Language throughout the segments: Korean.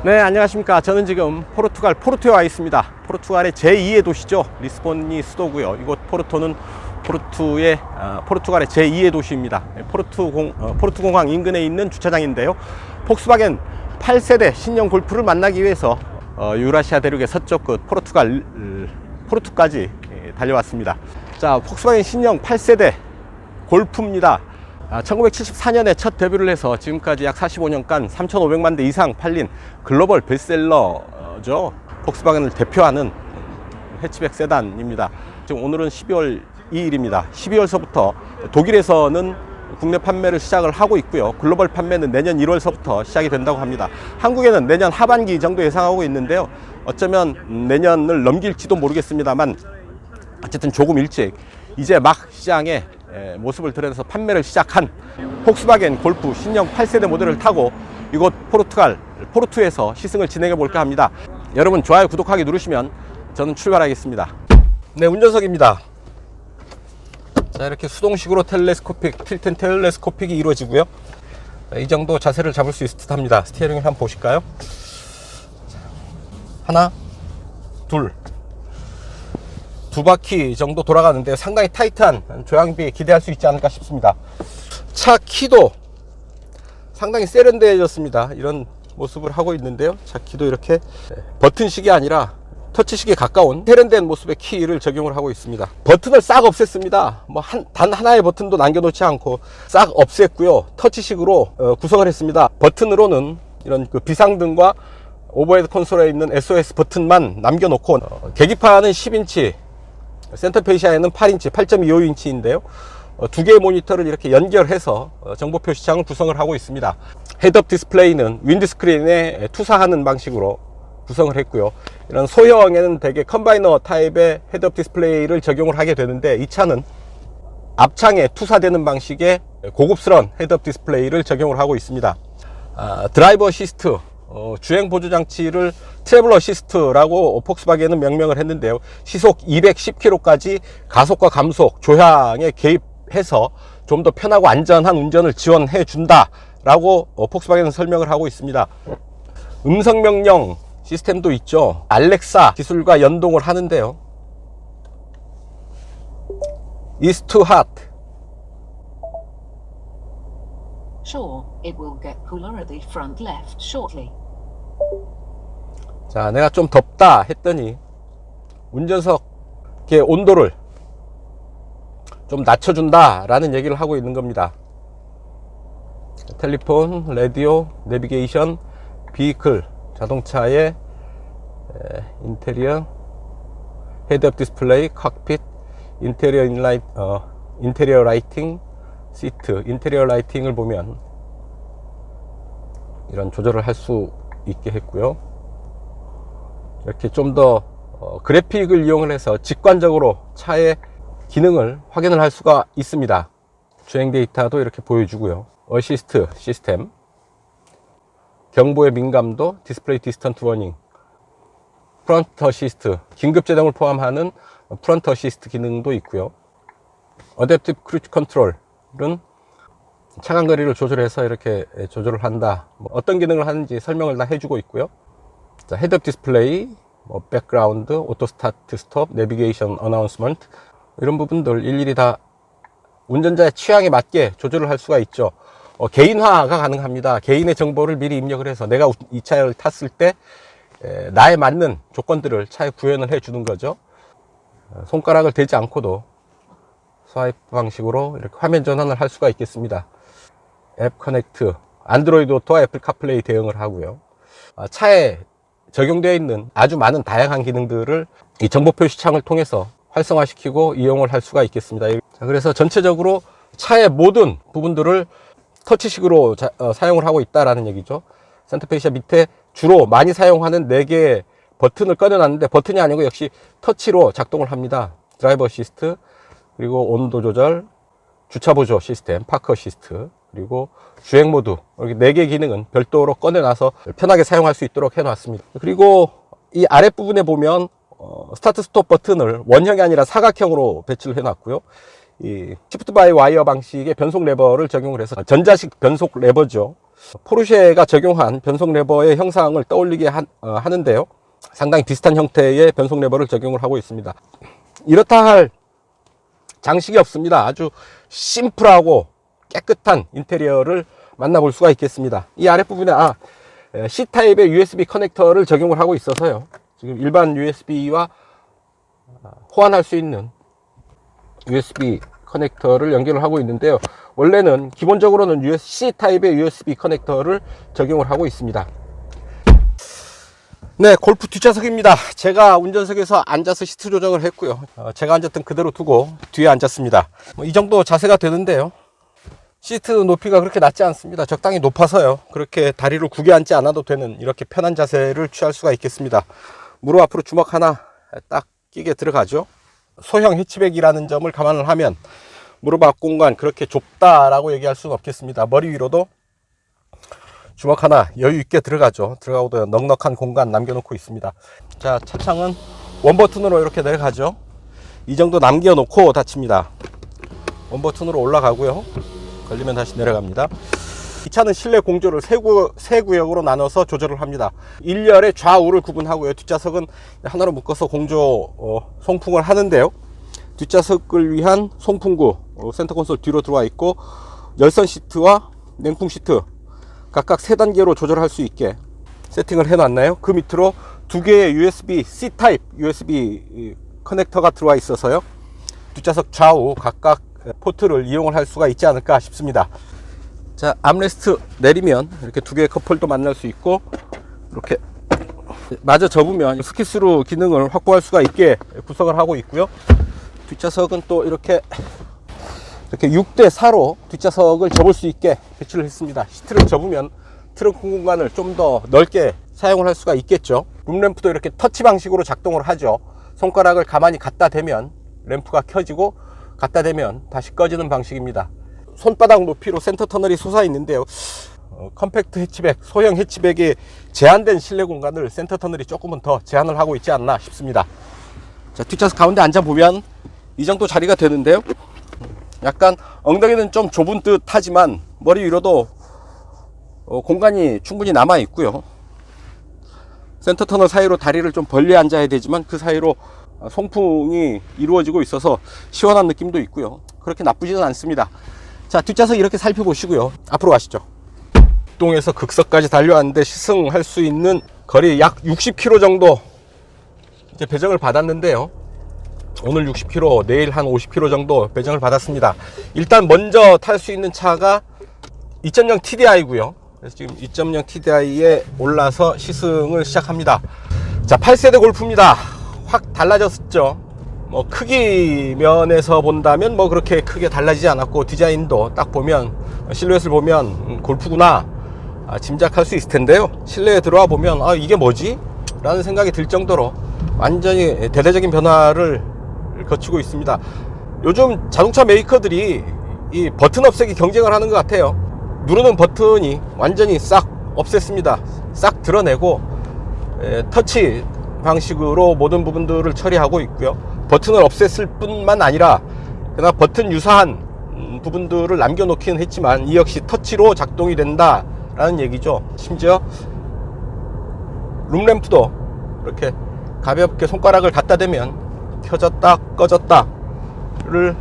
네, 안녕하십니까. 저는 지금 포르투갈 포르투에 와 있습니다. 포르투갈의 제2의 도시죠. 리스본이 수도고요. 이곳 포르토는 포르투갈의 제2의 도시입니다. 포르투 공항 인근에 있는 주차장인데요. 폭스바겐 8세대 신형 골프를 만나기 위해서 유라시아 대륙의 서쪽 끝 포르투까지 달려왔습니다. 자, 폭스바겐 신형 8세대 골프입니다. 1974년에 첫 데뷔를 해서 지금까지 약 45년간 3,500만 대 이상 팔린 글로벌 베스트셀러죠. 폭스바겐을 대표하는 해치백 세단입니다. 지금 오늘은 12월 2일입니다. 12월서부터 독일에서는 국내 판매를 시작을 하고 있고요. 글로벌 판매는 내년 1월서부터 시작이 된다고 합니다. 한국에는 내년 하반기 정도 예상하고 있는데요. 어쩌면 내년을 넘길지도 모르겠습니다만 어쨌든 조금 일찍 이제 막 시장에 모습을 드러내서 판매를 시작한 폭스바겐 골프 신형 8세대 모델을 타고 이곳 포르투에서 시승을 진행해 볼까 합니다. 여러분 좋아요, 구독하기 누르시면 저는 출발하겠습니다. 네, 운전석입니다. 자, 이렇게 수동식으로 틸트 텔레스코픽이 이루어지고요. 이 정도 자세를 잡을 수 있을 듯 합니다. 스티어링을 한번 보실까요? 하나, 두 바퀴 정도 돌아가는데 상당히 타이트한 조향비 기대할 수 있지 않을까 싶습니다. 차 키도 상당히 세련되어졌습니다. 이런 모습을 하고 있는데요. 차 키도 이렇게 버튼식이 아니라 터치식에 가까운 세련된 모습의 키를 적용을 하고 있습니다. 버튼을 싹 없앴습니다. 단 하나의 버튼도 남겨놓지 않고 싹 없앴고요. 터치식으로 구성을 했습니다. 버튼으로는 이런 비상등과 오버헤드 콘솔에 있는 SOS 버튼만 남겨놓고 계기판은 10인치, 센터 페이시아에는 8인치, 8.25인치인데요. 두 개의 모니터를 이렇게 연결해서 정보 표시창을 구성을 하고 있습니다. 헤드업 디스플레이는 윈드스크린에 투사하는 방식으로 구성을 했고요. 이런 소형에는 대개 컴바이너 타입의 헤드업 디스플레이를 적용을 하게 되는데 이 차는 앞창에 투사되는 방식의 고급스러운 헤드업 디스플레이를 적용을 하고 있습니다. 드라이버 어시스트, 주행 보조 장치를 트래블 어시스트라고 폭스바겐은 명명을 했는데요. 시속 210km까지 가속과 감속, 조향에 개입해서 좀 더 편하고 안전한 운전을 지원해 준다라고 폭스바겐은 설명을 하고 있습니다. 음성 명령 시스템도 있죠. 알렉사 기술과 연동을 하는데요. Is too hot. Sure, it will get cooler at the front left shortly. 자, 내가 좀 덥다 했더니 운전석의 온도를 좀 낮춰준다 라는 얘기를 하고 있는 겁니다. 텔레폰, 라디오, 내비게이션, 비클, 자동차의 인테리어, 헤드업 디스플레이, 칵핏, 인테리어 라이팅, 시트, 인테리어 라이팅을 보면 이런 조절을 할 수 있게 했고요. 이렇게 좀 더 그래픽을 이용을 해서 직관적으로 차의 기능을 확인을 할 수가 있습니다. 주행 데이터도 이렇게 보여주고요. 어시스트 시스템, 경보의 민감도, 디스플레이 디스턴트 워닝, 프론트 어시스트, 긴급 제동을 포함하는 프론트 어시스트 기능도 있고요. 어댑티브 크루즈 컨트롤은 차간 거리를 조절해서 이렇게 조절을 한다. 어떤 기능을 하는지 설명을 다 해주고 있고요. 자, 헤드업 디스플레이, 백그라운드, 오토 스타트 스톱, 내비게이션 어나운스먼트, 이런 부분들 일일이 다 운전자의 취향에 맞게 조절을 할 수가 있죠. 개인화가 가능합니다. 개인의 정보를 미리 입력을 해서 내가 이 차를 탔을 때 나에 맞는 조건들을 차에 구현을 해 주는 거죠. 손가락을 대지 않고도 스와이프 방식으로 이렇게 화면 전환을 할 수가 있겠습니다. 앱 커넥트, 안드로이드 오토와 애플 카플레이 대응을 하고요. 차에 적용되어 있는 아주 많은 다양한 기능들을 이 정보 표시창을 통해서 활성화시키고 이용을 할 수가 있겠습니다. 자, 그래서 전체적으로 차의 모든 부분들을 터치식으로 사용을 하고 있다라는 얘기죠. 센터 페이시아 밑에 주로 많이 사용하는 4개의 버튼을 꺼내놨는데 버튼이 아니고 역시 터치로 작동을 합니다. 드라이버 어시스트, 그리고 온도 조절, 주차 보조 시스템, 파크 어시스트, 그리고 주행 모드, 이렇게 4개 기능은 별도로 꺼내놔서 편하게 사용할 수 있도록 해놨습니다. 그리고 이 아랫부분에 보면 스타트 스톱 버튼을 원형이 아니라 사각형으로 배치를 해놨고요. 이 시프트 바이 와이어 방식의 변속 레버를 적용을 해서 전자식 변속 레버죠. 포르쉐가 적용한 변속 레버의 형상을 떠올리게 하는데요. 상당히 비슷한 형태의 변속 레버를 적용을 하고 있습니다. 이렇다 할 장식이 없습니다. 아주 심플하고 깨끗한 인테리어를 만나볼 수가 있겠습니다. 이 아랫부분에 C타입의 USB 커넥터를 적용을 하고 있어서요. 지금 일반 USB와 호환할 수 있는 USB 커넥터를 연결을 하고 있는데요. 원래는 기본적으로는 C타입의 USB 커넥터를 적용을 하고 있습니다. 네, 골프 뒷좌석입니다. 제가 운전석에서 앉아서 시트 조정을 했고요. 제가 앉았던 그대로 두고 뒤에 앉았습니다. 이 정도 자세가 되는데요. 시트 높이가 그렇게 낮지 않습니다. 적당히 높아서요. 그렇게 다리를 구겨 앉지 않아도 되는 이렇게 편한 자세를 취할 수가 있겠습니다. 무릎 앞으로 주먹 하나 딱 끼게 들어가죠. 소형 해치백이라는 점을 감안을 하면 무릎 앞 공간 그렇게 좁다라고 얘기할 수는 없겠습니다. 머리 위로도 주먹 하나 여유 있게 들어가죠. 들어가고도 넉넉한 공간 남겨놓고 있습니다. 자, 차창은 원버튼으로 이렇게 내려가죠. 이 정도 남겨놓고 닫힙니다. 원버튼으로 올라가고요. 걸리면 다시 내려갑니다. 이 차는 실내 공조를 세 구역으로 나눠서 조절을 합니다. 1열에 좌우를 구분하고요. 뒷좌석은 하나로 묶어서 공조 송풍을 하는데요. 뒷좌석을 위한 송풍구 센터 콘솔 뒤로 들어와 있고, 열선 시트와 냉풍 시트 각각 3단계로 조절할 수 있게 세팅을 해 놨나요? 그 밑으로 2개의 USB C타입 USB 커넥터가 들어와 있어서요. 뒷좌석 좌우 각각 포트를 이용을 할 수가 있지 않을까 싶습니다. 자, 암레스트 내리면 이렇게 2개의 컵홀더 만날 수 있고, 이렇게 마저 접으면 스키스루 기능을 확보할 수가 있게 구성을 하고 있고요. 뒷좌석은 또 이렇게 6대4로 뒷좌석을 접을 수 있게 배치를 했습니다. 시트를 접으면 트렁크 공간을 좀 더 넓게 사용을 할 수가 있겠죠. 룸램프도 이렇게 터치 방식으로 작동을 하죠. 손가락을 가만히 갖다 대면 램프가 켜지고, 갖다 대면 다시 꺼지는 방식입니다. 손바닥 높이로 센터 터널이 솟아 있는데요. 컴팩트 해치백, 소형 해치백의 제한된 실내 공간을 센터 터널이 조금은 더 제한을 하고 있지 않나 싶습니다. 자, 뒷좌석 가운데 앉아보면 이 정도 자리가 되는데요. 약간 엉덩이는 좀 좁은 듯 하지만 머리 위로도 공간이 충분히 남아 있고요. 센터 터널 사이로 다리를 좀 벌려 앉아야 되지만 그 사이로 송풍이 이루어지고 있어서 시원한 느낌도 있고요. 그렇게 나쁘지는 않습니다. 자, 뒷좌석 이렇게 살펴보시고요. 앞으로 가시죠. 동에서 극석까지 달려왔는데 시승할 수 있는 거리 약 60km 정도 이제 배정을 받았는데요. 오늘 60km, 내일 한 50km 정도 배정을 받았습니다. 일단 먼저 탈 수 있는 차가 2.0 TDI고요. 그래서 지금 2.0 TDI에 올라서 시승을 시작합니다. 자, 8세대 골프입니다. 확 달라졌죠. 뭐 크기 면에서 본다면 뭐 그렇게 크게 달라지지 않았고, 디자인도 딱 보면, 실루엣을 보면 골프구나 짐작할 수 있을 텐데요. 실내에 들어와 보면 이게 뭐지? 라는 생각이 들 정도로 완전히 대대적인 변화를 거치고 있습니다. 요즘 자동차 메이커들이 이 버튼 없애기 경쟁을 하는 것 같아요. 누르는 버튼이 완전히 싹 없앴습니다. 싹 드러내고 터치 방식으로 모든 부분들을 처리하고 있고요. 버튼을 없앴을 뿐만 아니라 그러나 버튼 유사한 부분들을 남겨놓기는 했지만 이 역시 터치로 작동이 된다라는 얘기죠. 심지어 룸램프도 이렇게 가볍게 손가락을 갖다 대면 켜졌다 꺼졌다를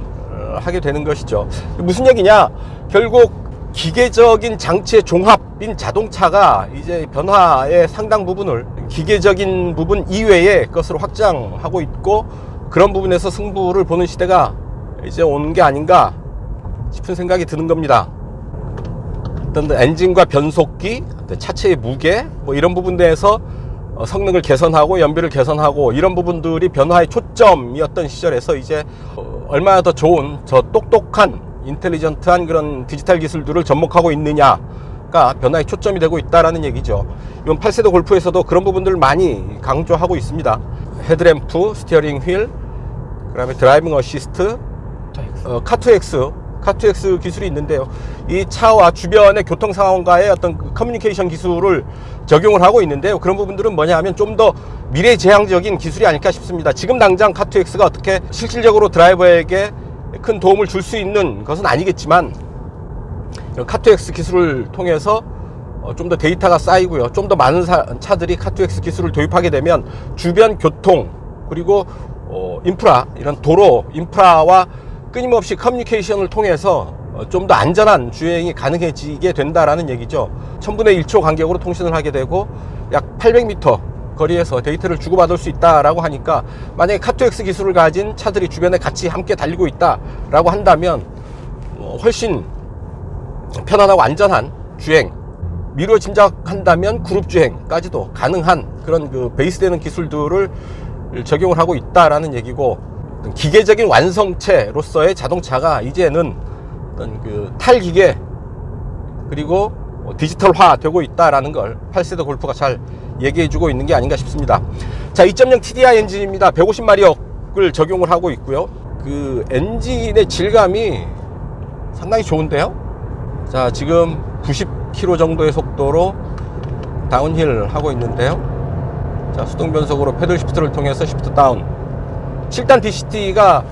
하게 되는 것이죠. 무슨 얘기냐? 결국 기계적인 장치의 종합인 자동차가 이제 변화의 상당 부분을 기계적인 부분 이외의 것으로 확장하고 있고, 그런 부분에서 승부를 보는 시대가 이제 오는 게 아닌가 싶은 생각이 드는 겁니다. 어떤 엔진과 변속기, 차체의 무게, 뭐 이런 부분에서 성능을 개선하고 연비를 개선하고 이런 부분들이 변화의 초점이었던 시절에서 이제 얼마나 더 좋은, 저 똑똑한 인텔리전트한 그런 디지털 기술들을 접목하고 있느냐가 변화의 초점이 되고 있다라는 얘기죠. 이번 8세대 골프에서도 그런 부분들을 많이 강조하고 있습니다. 헤드램프, 스티어링 휠, 그 다음에 드라이빙 어시스트, 카2X 기술이 있는데요. 이 차와 주변의 교통 상황과의 어떤 커뮤니케이션 기술을 적용을 하고 있는데요. 그런 부분들은 뭐냐 하면 좀 더 미래지향적인 기술이 아닐까 싶습니다. 지금 당장 카2X가 어떻게 실질적으로 드라이버에게 큰 도움을 줄 수 있는 것은 아니겠지만, 카2X 기술을 통해서 좀 더 데이터가 쌓이고요. 좀 더 많은 차들이 카2엑스 기술을 도입하게 되면 주변 교통 그리고 인프라, 이런 도로 인프라와 끊임없이 커뮤니케이션을 통해서 좀 더 안전한 주행이 가능해지게 된다라는 얘기죠. 1000분의 1초 간격으로 통신을 하게 되고 약 800m 거리에서 데이터를 주고받을 수 있다라고 하니까, 만약에 카2엑스 기술을 가진 차들이 주변에 같이 함께 달리고 있다라고 한다면 훨씬 편안하고 안전한 주행, 미루어 짐작한다면 그룹 주행까지도 가능한 그런 그 베이스되는 기술들을 적용을 하고 있다라는 얘기고, 기계적인 완성체로서의 자동차가 이제는 어떤 그 탈기계 그리고 디지털화 되고 있다라는 걸 8세대 골프가 잘 얘기해 주고 있는 게 아닌가 싶습니다. 자, 2.0 TDI 엔진입니다. 150마력을 적용을 하고 있고요. 그 엔진의 질감이 상당히 좋은데요. 자, 지금 90km 정도의 속도로 다운힐 하고 있는데요. 자, 수동 변속으로 패들 시프트를 통해서 시프트 다운. 7단 DCT가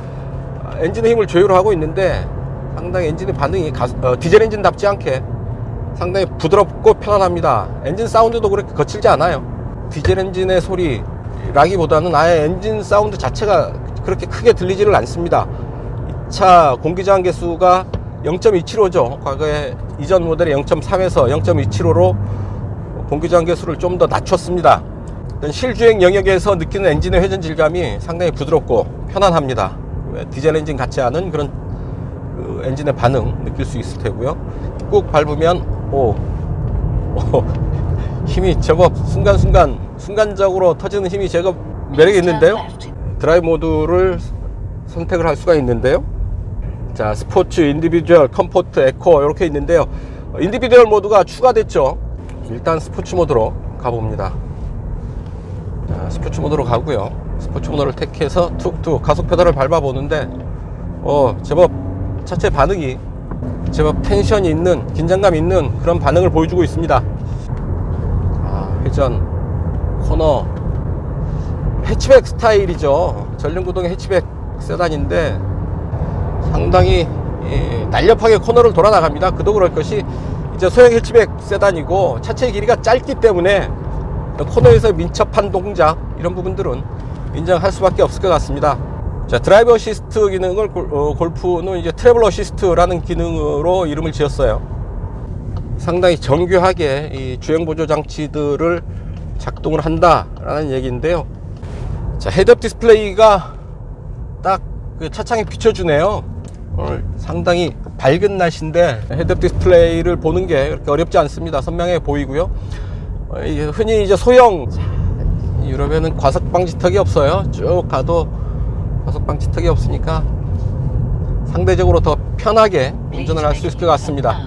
엔진의 힘을 조율하고 있는데 상당히 엔진의 반응이 디젤 엔진답지 않게 상당히 부드럽고 편안합니다. 엔진 사운드도 그렇게 거칠지 않아요. 디젤 엔진의 소리라기보다는 아예 엔진 사운드 자체가 그렇게 크게 들리지를 않습니다. 이 차 공기저항 개수가 0.275죠. 과거에 이전 모델의 0.3에서 0.275로 공기저항 개수를 좀 더 낮췄습니다. 실주행 영역에서 느끼는 엔진의 회전 질감이 상당히 부드럽고 편안합니다. 디젤 엔진 같지 않은 그런 그 엔진의 반응 느낄 수 있을 테고요. 꾹 밟으면 힘이 제법 순간적으로 터지는 힘이 제법 매력이 있는데요. 드라이브 모드를 선택을 할 수가 있는데요. 자, 스포츠, 인디비주얼, 컴포트, 에코 이렇게 있는데요. 인디비주얼 모드가 추가됐죠. 일단 스포츠 모드로 가봅니다. 자, 스포츠 모드로 가고요. 스포츠 모드를 택해서 툭툭 가속 페달을 밟아 보는데 제법 차체 반응이 제법 텐션이 있는, 긴장감 있는 그런 반응을 보여주고 있습니다. 회전, 코너, 해치백 스타일이죠. 전륜구동의 해치백 세단인데 상당히 날렵하게 코너를 돌아 나갑니다. 그도 그럴 것이 이제 소형 해치백 세단이고 차체의 길이가 짧기 때문에 코너에서 민첩한 동작, 이런 부분들은 인정할 수밖에 없을 것 같습니다. 자, 드라이브 어시스트 기능을 골프는 이제 트래블 어시스트라는 기능으로 이름을 지었어요. 상당히 정교하게 이 주행 보조 장치들을 작동을 한다라는 얘기인데요. 자, 헤드업 디스플레이가 딱 그 차창에 비춰주네요. 오늘 상당히 밝은 날씨인데 헤드업 디스플레이를 보는 게 그렇게 어렵지 않습니다. 선명해 보이고요. 흔히 이제 소형, 유럽에는 과속 방지턱이 없어요. 쭉 가도 과속 방지턱이 없으니까 상대적으로 더 편하게 운전을 할 수 있을 것 같습니다.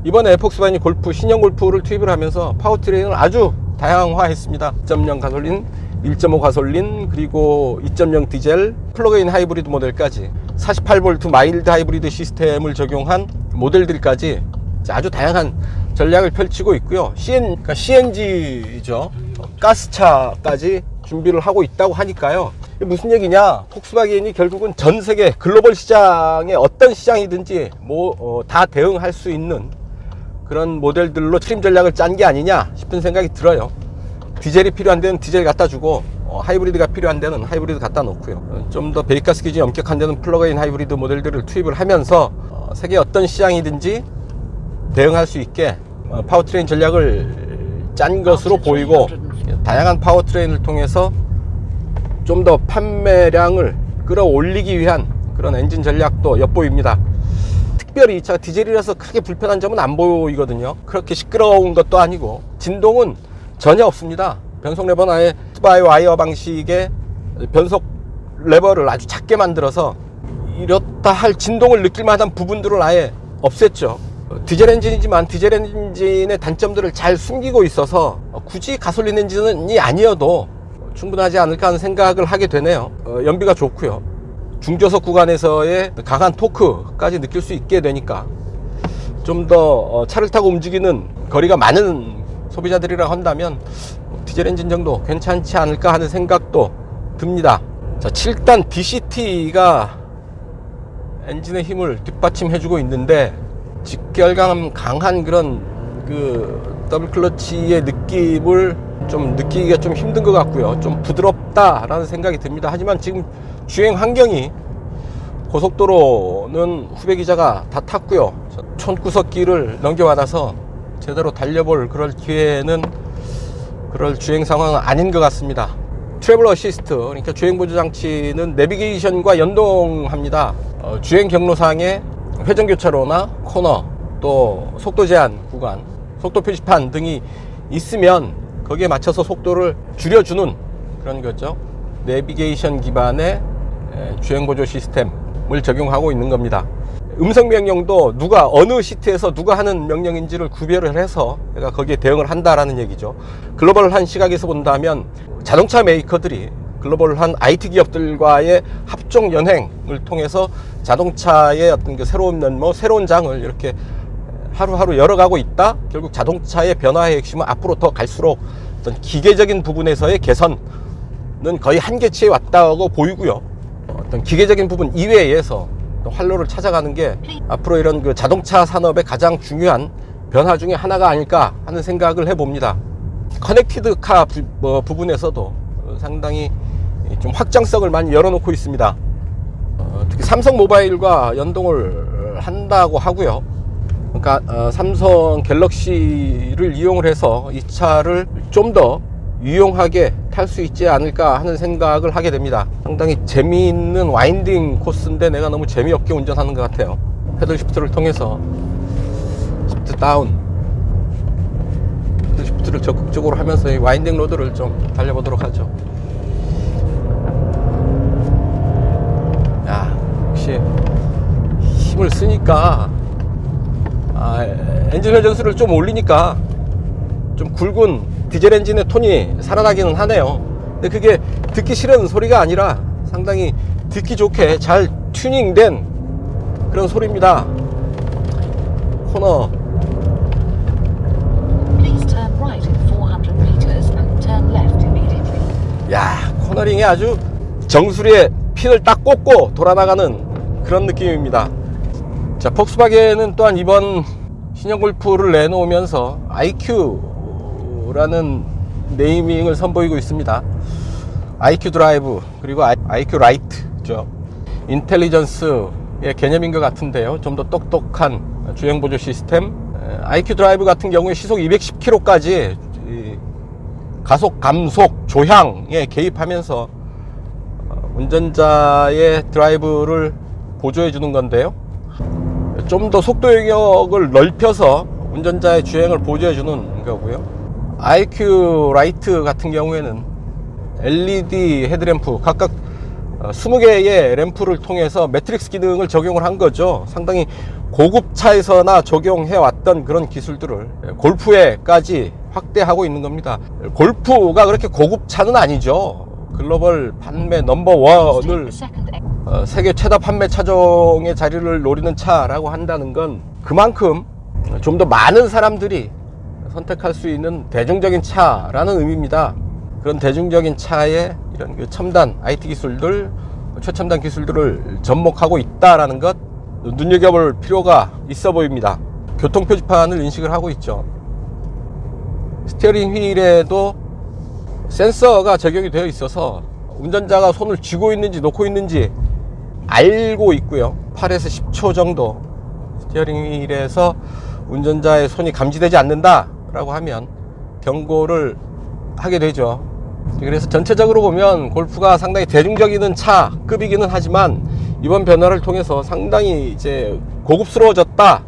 이번에 폭스바겐이 골프, 신형 골프를 투입을 하면서 파워트레인을 아주 다양화했습니다. 2.0 가솔린, 1.5 가솔린, 그리고 2.0 디젤, 플러그인 하이브리드 모델까지 48V 마일드 하이브리드 시스템을 적용한 모델들까지 아주 다양한 전략을 펼치고 있고요. 그러니까 CNG죠. 가스차까지 준비를 하고 있다고 하니까요. 이게 무슨 얘기냐? 폭스바겐이 결국은 전 세계 글로벌 시장에 어떤 시장이든지 다 대응할 수 있는 그런 모델들로 트림 전략을 짠 게 아니냐 싶은 생각이 들어요. 디젤이 필요한 데는 디젤 갖다 주고 하이브리드가 필요한 데는 하이브리드 갖다 놓고요. 좀 더 배기가스 기준이 엄격한 데는 플러그인 하이브리드 모델들을 투입을 하면서 세계 어떤 시장이든지 대응할 수 있게 파워트레인 전략을 짠 것으로 보이고, 다양한 파워트레인을 통해서 좀 더 판매량을 끌어올리기 위한 그런 엔진 전략도 엿보입니다. 특별히 이 차가 디젤이라서 크게 불편한 점은 안 보이거든요. 그렇게 시끄러운 것도 아니고 진동은 전혀 없습니다. 변속 레버는 아예 스바이 와이어 방식의 변속 레버를 아주 작게 만들어서 이렇다 할 진동을 느낄 만한 부분들을 아예 없앴죠. 디젤 엔진이지만 디젤 엔진의 단점들을 잘 숨기고 있어서 굳이 가솔린 엔진이 아니어도 충분하지 않을까 하는 생각을 하게 되네요. 연비가 좋고요. 중저속 구간에서의 강한 토크까지 느낄 수 있게 되니까 좀 더 차를 타고 움직이는 거리가 많은 소비자들이라고 한다면 디젤 엔진 정도 괜찮지 않을까 하는 생각도 듭니다. 자, 7단 DCT가 엔진의 힘을 뒷받침해 주고 있는데 직결감 강한 그런 그 더블 클러치의 느낌을 좀 느끼기가 좀 힘든 것 같고요. 좀 부드럽다라는 생각이 듭니다. 하지만 지금 주행 환경이 고속도로는 후배 기자가 다 탔고요. 촌구석길을 넘겨받아서 제대로 달려볼 그럴 기회는 그럴 주행 상황은 아닌 것 같습니다. 트래블 어시스트, 그러니까 주행 보조 장치는 내비게이션과 연동합니다. 주행 경로상에 회전교차로나 코너, 또 속도 제한 구간, 속도 표지판 등이 있으면 거기에 맞춰서 속도를 줄여주는 그런 거죠. 내비게이션 기반의 주행 보조 시스템을 적용하고 있는 겁니다. 음성 명령도 누가 어느 시트에서 누가 하는 명령인지를 구별을 해서 내가 거기에 대응을 한다라는 얘기죠. 글로벌한 시각에서 본다면 자동차 메이커들이 글로벌한 IT 기업들과의 합종 연행을 통해서 자동차의 어떤 그 새로운 면모, 새로운 장을 이렇게 하루하루 열어가고 있다. 결국 자동차의 변화의 핵심은 앞으로 더 갈수록 어떤 기계적인 부분에서의 개선은 거의 한계치에 왔다고 보이고요. 어떤 기계적인 부분 이외에서 활로를 찾아가는 게 앞으로 이런 그 자동차 산업의 가장 중요한 변화 중에 하나가 아닐까 하는 생각을 해봅니다. 커넥티드 카 부분에서도 상당히 좀 확장성을 많이 열어놓고 있습니다. 특히 삼성 모바일과 연동을 한다고 하고요. 그러니까 삼성 갤럭시를 이용을 해서 이 차를 좀 더 유용하게 탈 수 있지 않을까 하는 생각을 하게 됩니다. 상당히 재미있는 와인딩 코스인데 내가 너무 재미없게 운전하는 것 같아요. 패들 시프트를 통해서 시프트 다운, 패들 시프트를 적극적으로 하면서 이 와인딩 로드를 좀 달려보도록 하죠. 야, 역시 힘을 쓰니까 엔진 회전수를 좀 올리니까 좀 굵은 디젤 엔진의 톤이 살아나기는 하네요. 근데 그게 듣기 싫은 소리가 아니라 상당히 듣기 좋게 잘 튜닝된 그런 소리입니다. 코너. Please turn right in 400 meters and turn left immediately. 야, 코너링에 아주 정수리에 핀을 딱 꽂고 돌아나가는 그런 느낌입니다. 자, 폭스바겐은 또한 이번 신형 골프를 내놓으면서 IQ라는 네이밍을 선보이고 있습니다. IQ 드라이브, 그리고 IQ 라이트죠. 인텔리전스의 개념인 것 같은데요. 좀 더 똑똑한 주행 보조 시스템. IQ 드라이브 같은 경우에 시속 210km까지 가속, 감속, 조향에 개입하면서 운전자의 드라이브를 보조해 주는 건데요. 좀 더 속도 영역을 넓혀서 운전자의 주행을 보조해 주는 거고요. IQ 라이트 같은 경우에는 LED 헤드램프 각각 20개의 램프를 통해서 매트릭스 기능을 적용을 한 거죠. 상당히 고급차에서나 적용해 왔던 그런 기술들을 골프에까지 확대하고 있는 겁니다. 골프가 그렇게 고급차는 아니죠. 글로벌 판매 넘버원을 세계 최다 판매 차종의 자리를 노리는 차라고 한다는 건 그만큼 좀 더 많은 사람들이 선택할 수 있는 대중적인 차라는 의미입니다. 그런 대중적인 차에 이런 그 첨단 IT 기술들, 최첨단 기술들을 접목하고 있다라는 것 눈여겨볼 필요가 있어 보입니다. 교통 표지판을 인식을 하고 있죠. 스티어링 휠에도 센서가 적용이 되어 있어서 운전자가 손을 쥐고 있는지 놓고 있는지 알고 있고요. 8에서 10초 정도 스티어링 휠에서 운전자의 손이 감지되지 않는다 라고 하면 경고를 하게 되죠. 그래서 전체적으로 보면 골프가 상당히 대중적인 차급이기는 하지만 이번 변화를 통해서 상당히 이제 고급스러워졌다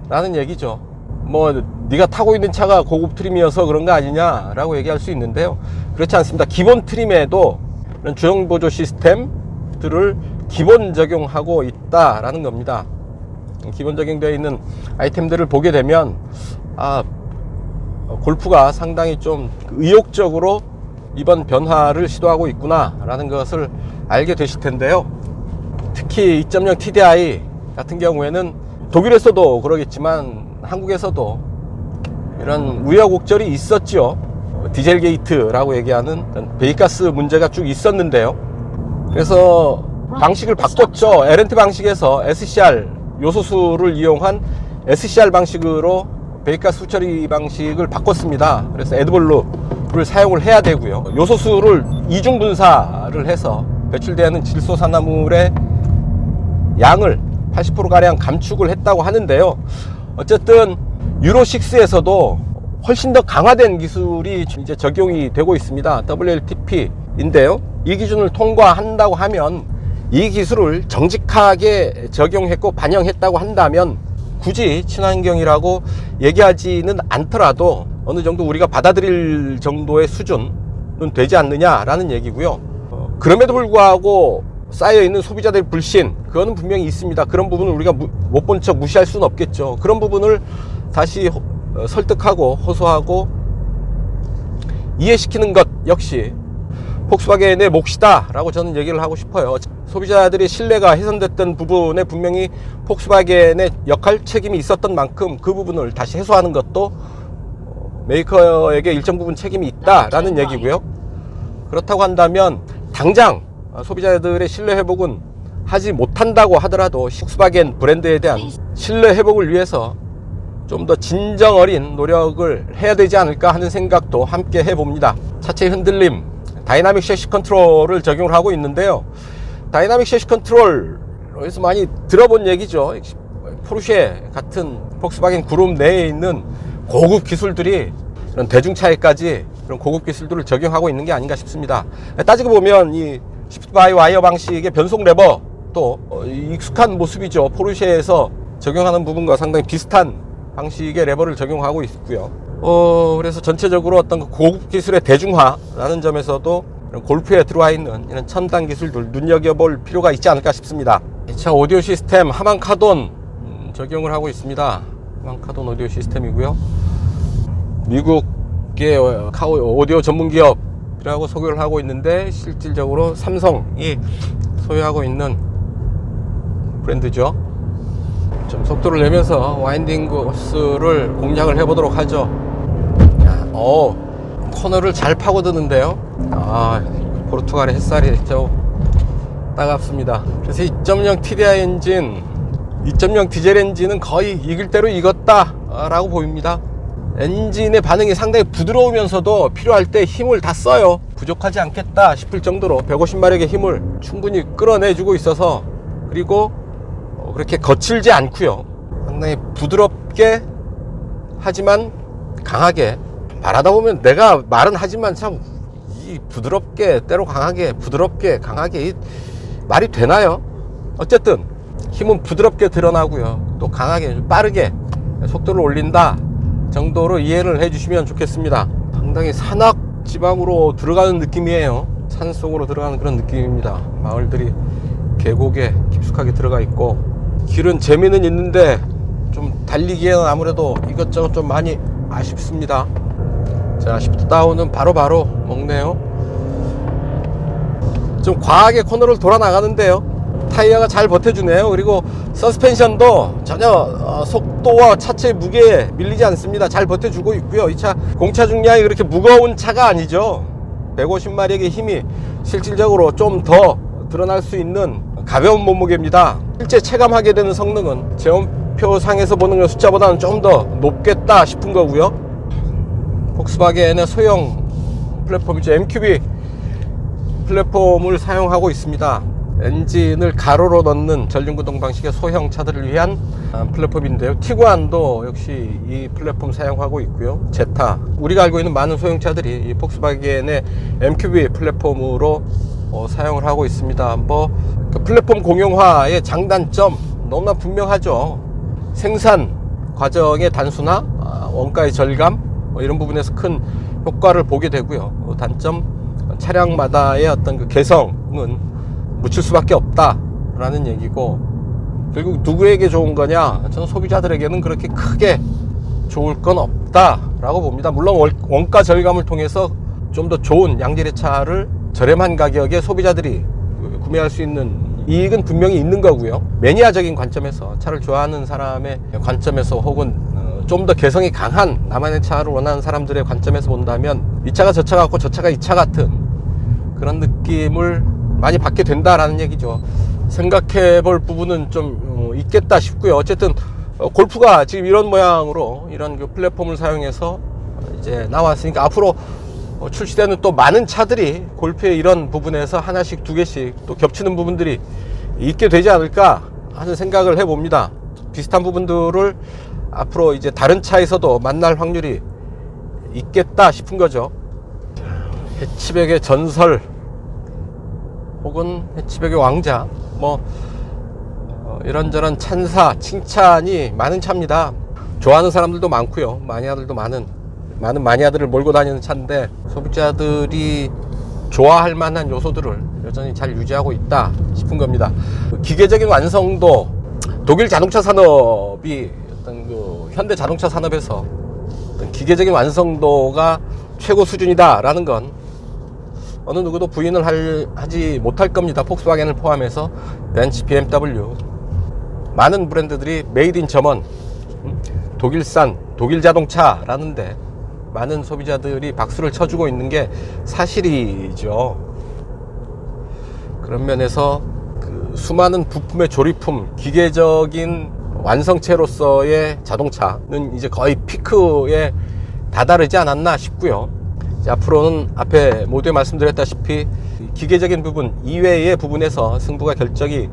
라는 얘기죠. 뭐 네가 타고 있는 차가 고급 트림이어서 그런 거 아니냐 라고 얘기할 수 있는데요. 그렇지 않습니다. 기본 트림에도 이런 주행 보조 시스템들을 기본 적용하고 있다라는 겁니다. 기본 적용되어 있는 아이템들을 보게 되면 골프가 상당히 좀 의욕적으로 이번 변화를 시도하고 있구나 라는 것을 알게 되실 텐데요. 특히 2.0 TDI 같은 경우에는 독일에서도 그러겠지만 한국에서도 이런 우여곡절이 있었죠. 디젤 게이트라고 얘기하는 배기가스 문제가 쭉 있었는데요. 그래서 방식을 바꿨죠. LNT 방식에서 SCR 요소수를 이용한 SCR 방식으로 배기가스 처리 방식을 바꿨습니다. 그래서 애드블루를 사용을 해야 되고요. 요소수를 이중 분사를 해서 배출되는 질소산화물의 양을 80%가량 감축을 했다고 하는데요. 어쨌든 유로6에서도 훨씬 더 강화된 기술이 이제 적용이 되고 있습니다. WLTP인데요. 이 기준을 통과한다고 하면, 이 기술을 정직하게 적용했고 반영했다고 한다면 굳이 친환경이라고 얘기하지는 않더라도 어느 정도 우리가 받아들일 정도의 수준은 되지 않느냐라는 얘기고요. 그럼에도 불구하고 쌓여있는 소비자들의 불신, 그거는 분명히 있습니다. 그런 부분을 우리가 못 본 척 무시할 수는 없겠죠. 그런 부분을 다시 설득하고 호소하고 이해시키는 것 역시 폭스바겐의 몫이다 라고 저는 얘기를 하고 싶어요. 소비자들의 신뢰가 훼손됐던 부분에 분명히 폭스바겐의 역할, 책임이 있었던 만큼 그 부분을 다시 해소하는 것도 메이커에게 일정 부분 책임이 있다라는 얘기고요. 그렇다고 한다면 당장 소비자들의 신뢰 회복은 하지 못한다고 하더라도 폭스바겐 브랜드에 대한 신뢰 회복을 위해서 좀 더 진정 어린 노력을 해야 되지 않을까 하는 생각도 함께 해봅니다. 차체의 흔들림, 다이나믹 셰시 컨트롤을 적용을 하고 있는데요. 다이나믹 셰시 컨트롤에서 많이 들어본 얘기죠. 포르쉐 같은 폭스바겐 그룹 내에 있는 고급 기술들이 이런 대중차에까지 그런 고급 기술들을 적용하고 있는 게 아닌가 싶습니다. 따지고 보면 이 시프트 바이 와이어 방식의 변속 레버도 익숙한 모습이죠. 포르쉐에서 적용하는 부분과 상당히 비슷한 방식의 레버를 적용하고 있고요. 그래서 전체적으로 어떤 고급 기술의 대중화라는 점에서도 골프에 들어와 있는 이런 첨단 기술들 눈여겨볼 필요가 있지 않을까 싶습니다. 2차 오디오 시스템 하만카돈 적용을 하고 있습니다. 하만카돈 오디오 시스템이고요. 미국의 오디오 전문 기업이라고 소개를 하고 있는데 실질적으로 삼성이 소유하고 있는 브랜드죠. 좀 속도를 내면서 와인딩 코스를 공략을 해보도록 하죠. 코너를 잘 파고드는데요. 포르투갈의 햇살이 좀 따갑습니다. 그래서 2.0 TDI 엔진, 2.0 디젤 엔진은 거의 이길 대로 익었다 라고 보입니다. 엔진의 반응이 상당히 부드러우면서도 필요할 때 힘을 다 써요. 부족하지 않겠다 싶을 정도로 150마력의 힘을 충분히 끌어내주고 있어서, 그리고 그렇게 거칠지 않고요. 상당히 부드럽게 하지만 강하게, 말하다 보면 내가 말은 하지만 참 이 부드럽게 때로 강하게, 부드럽게 강하게, 이 말이 되나요? 어쨌든 힘은 부드럽게 드러나고요. 또 강하게 빠르게 속도를 올린다 정도로 이해를 해 주시면 좋겠습니다. 상당히 산악 지방으로 들어가는 느낌이에요. 산 속으로 들어가는 그런 느낌입니다. 마을들이 계곡에 깊숙하게 들어가 있고, 길은 재미는 있는데 좀 달리기에는 아무래도 이것저것 좀 많이 아쉽습니다. 자, 시프트 다운은 바로바로 먹네요. 좀 과하게 코너를 돌아 나가는데요. 타이어가 잘 버텨주네요. 그리고 서스펜션도 전혀 속도와 차체의 무게에 밀리지 않습니다. 잘 버텨주고 있고요. 이 차 공차 중량이 그렇게 무거운 차가 아니죠. 150마력의 힘이 실질적으로 좀 더 드러날 수 있는 가벼운 몸무게입니다. 실제 체감하게 되는 성능은 제원표상에서 보는 숫자보다는 좀 더 높겠다 싶은 거고요. 폭스바겐의 소형 플랫폼이죠. MQB 플랫폼을 사용하고 있습니다. 엔진을 가로로 넣는 전륜구동 방식의 소형 차들을 위한 플랫폼인데요. 티구안도 역시 이 플랫폼 사용하고 있고요. 제타, 우리가 알고 있는 많은 소형차들이 이 폭스바겐의 MQB 플랫폼으로 사용을 하고 있습니다. 그 플랫폼 공용화의 장단점 너무나 분명하죠. 생산 과정의 단순화, 원가의 절감, 이런 부분에서 큰 효과를 보게 되고요. 단점, 차량마다의 어떤 그 개성은 묻힐 수밖에 없다라는 얘기고, 결국 누구에게 좋은 거냐? 저는 소비자들에게는 그렇게 크게 좋을 건 없다라고 봅니다. 물론 원가 절감을 통해서 좀 더 좋은 양질의 차를 저렴한 가격에 소비자들이 구매할 수 있는 이익은 분명히 있는 거고요. 매니아적인 관점에서, 차를 좋아하는 사람의 관점에서, 혹은 좀 더 개성이 강한 나만의 차를 원하는 사람들의 관점에서 본다면 이 차가 저 차 같고 저 차가 이 차 같은 그런 느낌을 많이 받게 된다라는 얘기죠. 생각해 볼 부분은 좀 있겠다 싶고요. 어쨌든 골프가 지금 이런 모양으로 이런 그 플랫폼을 사용해서 이제 나왔으니까 앞으로 출시되는 또 많은 차들이 골프의 이런 부분에서 하나씩 두 개씩 또 겹치는 부분들이 있게 되지 않을까 하는 생각을 해봅니다. 비슷한 부분들을 앞으로 이제 다른 차에서도 만날 확률이 있겠다 싶은 거죠. 해치백의 전설 혹은 해치백의 왕자, 뭐 이런저런 찬사 칭찬이 많은 차입니다. 좋아하는 사람들도 많고요, 마니아들도 많은 마니아들을 몰고 다니는 차인데, 소비자들이 좋아할 만한 요소들을 여전히 잘 유지하고 있다 싶은 겁니다. 기계적인 완성도, 독일 자동차 산업이 어떤 그 현대 자동차 산업에서 어떤 기계적인 완성도가 최고 수준이다 라는 건 어느 누구도 부인을 하지 못할 겁니다. 폭스바겐을 포함해서 벤츠, BMW 많은 브랜드들이 메이드 인 저먼, 독일산, 독일 자동차라는데 많은 소비자들이 박수를 쳐주고 있는 게 사실이죠. 그런 면에서 그 수많은 부품의 조립품, 기계적인 완성체로서의 자동차는 이제 거의 피크에 다다르지 않았나 싶고요. 이제 앞으로는 앞에 모두에 말씀드렸다시피 기계적인 부분 이외의 부분에서 승부가 결정이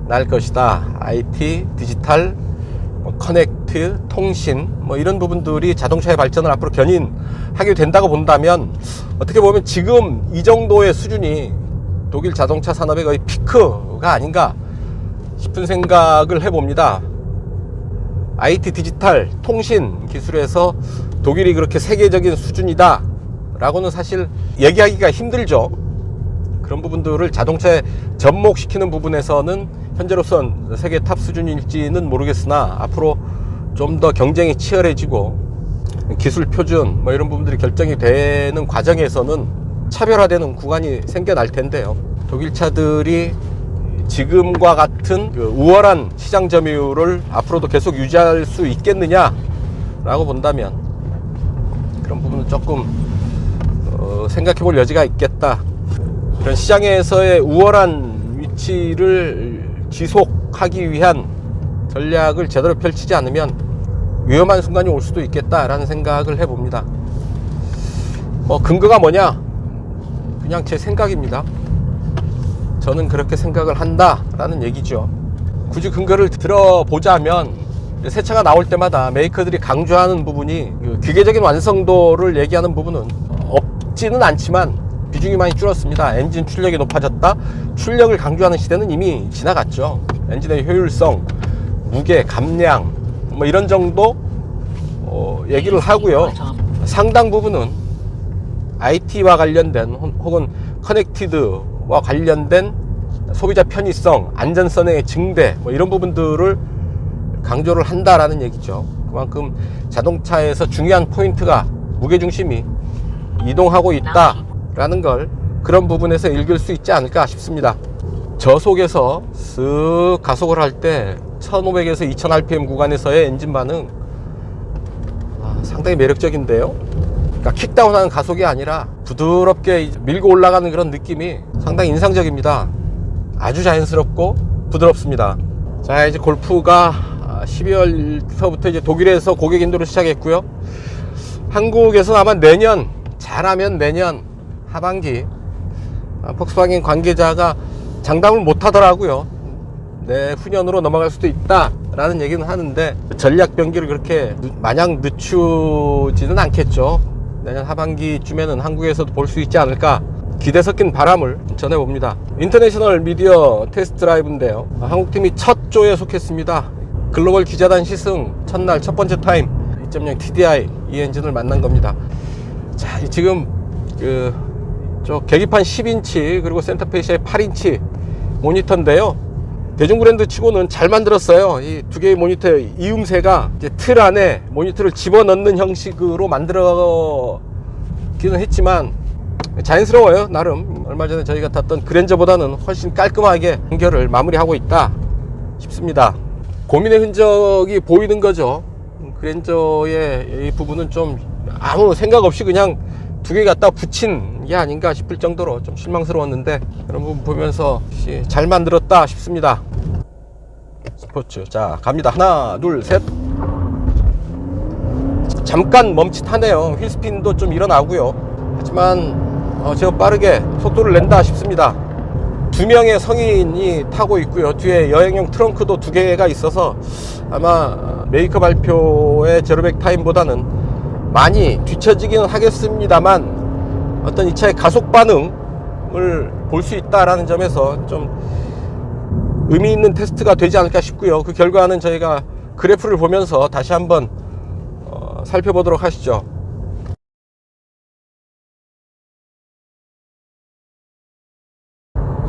날 것이다. IT, 디지털, 커넥트, 통신, 뭐 이런 부분들이 자동차의 발전을 앞으로 견인하게 된다고 본다면, 어떻게 보면 지금 이 정도의 수준이 독일 자동차 산업의 거의 피크가 아닌가 싶은 생각을 해봅니다. IT, 디지털, 통신 기술에서 독일이 그렇게 세계적인 수준이다 라고는 사실 얘기하기가 힘들죠. 그런 부분들을 자동차에 접목시키는 부분에서는 현재로선 세계 탑 수준일지는 모르겠으나, 앞으로 좀 더 경쟁이 치열해지고 기술 표준 뭐 이런 부분들이 결정이 되는 과정에서는 차별화되는 구간이 생겨날 텐데요. 독일 차들이 지금과 같은 그 우월한 시장 점유율을 앞으로도 계속 유지할 수 있겠느냐 라고 본다면, 그런 부분은 조금 생각해 볼 여지가 있겠다. 이런 시장에서의 우월한 위치를 지속하기 위한 전략을 제대로 펼치지 않으면 위험한 순간이 올 수도 있겠다라는 생각을 해봅니다. 뭐 근거가 뭐냐? 그냥 제 생각입니다. 저는 그렇게 생각을 한다라는 얘기죠. 굳이 근거를 들어보자면, 새 차가 나올 때마다 메이커들이 강조하는 부분이 그 기계적인 완성도를 얘기하는 부분은 없지는 않지만 비중이 많이 줄었습니다. 엔진 출력이 높아졌다. 출력을 강조하는 시대는 이미 지나갔죠. 엔진의 효율성, 무게, 감량 뭐 이런 정도 얘기를 하고요. 상당 부분은 IT와 관련된 혹은 커넥티드와 관련된 소비자 편의성, 안전성의 증대 뭐 이런 부분들을 강조를 한다라는 얘기죠. 그만큼 자동차에서 중요한 포인트가, 무게중심이 이동하고 있다라는 걸 그런 부분에서 읽을 수 있지 않을까 싶습니다. 저속에서 쓱 가속을 할 때 1500에서 2000rpm 구간에서의 엔진 반응 상당히 매력적인데요. 그러니까 킥다운하는 가속이 아니라 부드럽게 밀고 올라가는 그런 느낌이 상당히 인상적입니다. 아주 자연스럽고 부드럽습니다. 자, 이제 골프가 12월서부터 이제 독일에서 고객 인도를 시작했고요. 한국에서 아마 내년, 잘하면 내년 하반기 폭스바겐 관계자가 장담을 못 하더라고요. 내후년으로 넘어갈 수도 있다 라는 얘기는 하는데, 전략 변기를 그렇게 마냥 늦추지는 않겠죠. 내년 하반기쯤에는 한국에서도 볼 수 있지 않을까 기대 섞인 바람을 전해봅니다. 인터내셔널 미디어 테스트 드라이브인데요, 한국팀이 첫 조에 속했습니다. 글로벌 기자단 시승 첫날 첫 번째 타임 2.0 TDI 이 엔진을 만난 겁니다. 자, 지금 저 계기판 10인치 그리고 센터페시아의 8인치 모니터인데요, 대중 브랜드 치고는 잘 만들었어요. 이 두 개의 모니터의 이음새가 이제 틀 안에 모니터를 집어넣는 형식으로 만들어기는 했지만 자연스러워요. 나름 얼마 전에 저희가 탔던 그랜저보다는 훨씬 깔끔하게 연결을 마무리하고 있다 싶습니다. 고민의 흔적이 보이는 거죠. 그랜저의 이 부분은 좀 아무 생각 없이 그냥 두 개 갖다 붙인 게 아닌가 싶을 정도로 좀 실망스러웠는데, 그런 부분 보면서 잘 만들었다 싶습니다. 스포츠. 자, 갑니다. 하나, 둘, 셋. 잠깐 멈칫하네요. 휠스핀도 좀 일어나고요. 하지만 제가 빠르게 속도를 낸다 싶습니다. 2명의 성인이 타고 있고요. 뒤에 여행용 트렁크도 2개가 있어서 아마 메이커 발표의 제로백 타임보다는 많이 뒤처지기는 하겠습니다만 어떤 이 차의 가속 반응을 볼 수 있다라는 점에서 좀 의미 있는 테스트가 되지 않을까 싶고요. 그 결과는 저희가 그래프를 보면서 다시 한번 살펴보도록 하시죠.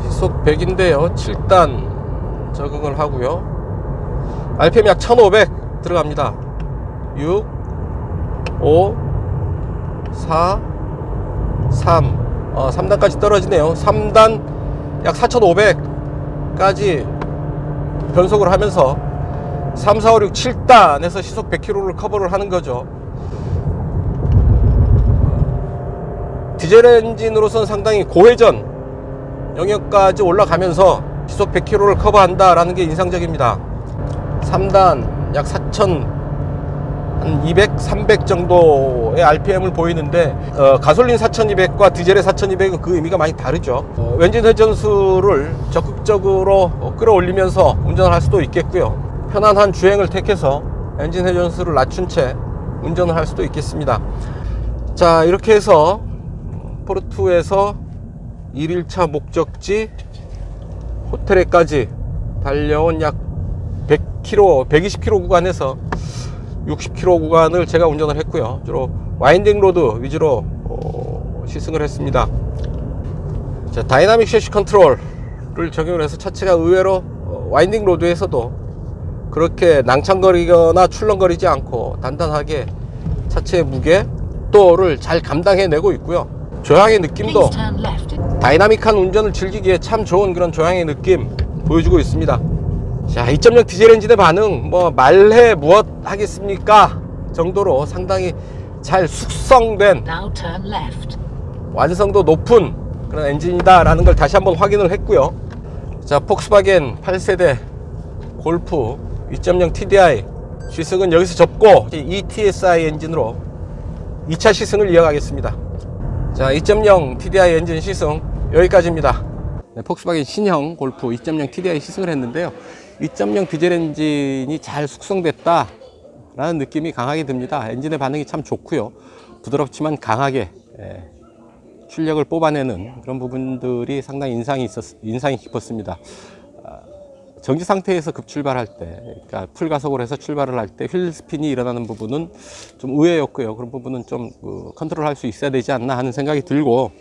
시속 100인데요 7단 적응을 하고요. RPM 약 1500 들어갑니다. 6 5 4 3 3단까지 떨어지네요. 3단 약 4500까지 변속을 하면서 3, 4, 5, 6, 7단에서 시속 100km를 커버를 하는 거죠. 디젤 엔진으로서는 상당히 고회전 영역까지 올라가면서 시속 100km를 커버한다라는 게 인상적입니다. 3단 약 4,200, 300 정도의 RPM을 보이는데 가솔린 4,200과 디젤의 4,200은 그 의미가 많이 다르죠. 엔진 회전수를 적극적으로 끌어올리면서 운전을 할 수도 있겠고요. 편안한 주행을 택해서 엔진 회전수를 낮춘 채 운전을 할 수도 있겠습니다. 자, 이렇게 해서 포르투에서 1일차 목적지 호텔에까지 달려온 약 100km, 120km 구간에서 60km 구간을 제가 운전을 했고요. 주로 와인딩 로드 위주로 시승을 했습니다. 자, 다이나믹 셰시 컨트롤을 적용을 해서 차체가 의외로 와인딩 로드에서도 그렇게 낭창거리거나 출렁거리지 않고 단단하게 차체의 무게 또를 잘 감당해내고 있고요. 조향의 느낌도 다이나믹한 운전을 즐기기에 참 좋은 그런 조향의 느낌 보여주고 있습니다. 자, 2.0 디젤 엔진의 반응 뭐 말해 무엇 하겠습니까 정도로 상당히 잘 숙성된 완성도 높은 그런 엔진이다 라는 걸 다시 한번 확인을 했고요. 자, 폭스바겐 8세대 골프 2.0 TDI 시승은 여기서 접고 ETSI 엔진으로 2차 시승을 이어가겠습니다. 자, 2.0 TDI 엔진 시승 여기까지입니다. 네, 폭스바겐 신형 골프 2.0 TDI 시승을 했는데요. 2.0 디젤 엔진이 잘 숙성됐다 라는 느낌이 강하게 듭니다. 엔진의 반응이 참 좋고요. 부드럽지만 강하게 출력을 뽑아내는 그런 부분들이 상당히 인상이 깊었습니다. 정지 상태에서 급출발할 때, 그러니까 풀가속을 해서 출발을 할 때 휠스핀이 일어나는 부분은 좀 의외였고요. 그런 부분은 좀 컨트롤할 수 있어야 되지 않나 하는 생각이 들고,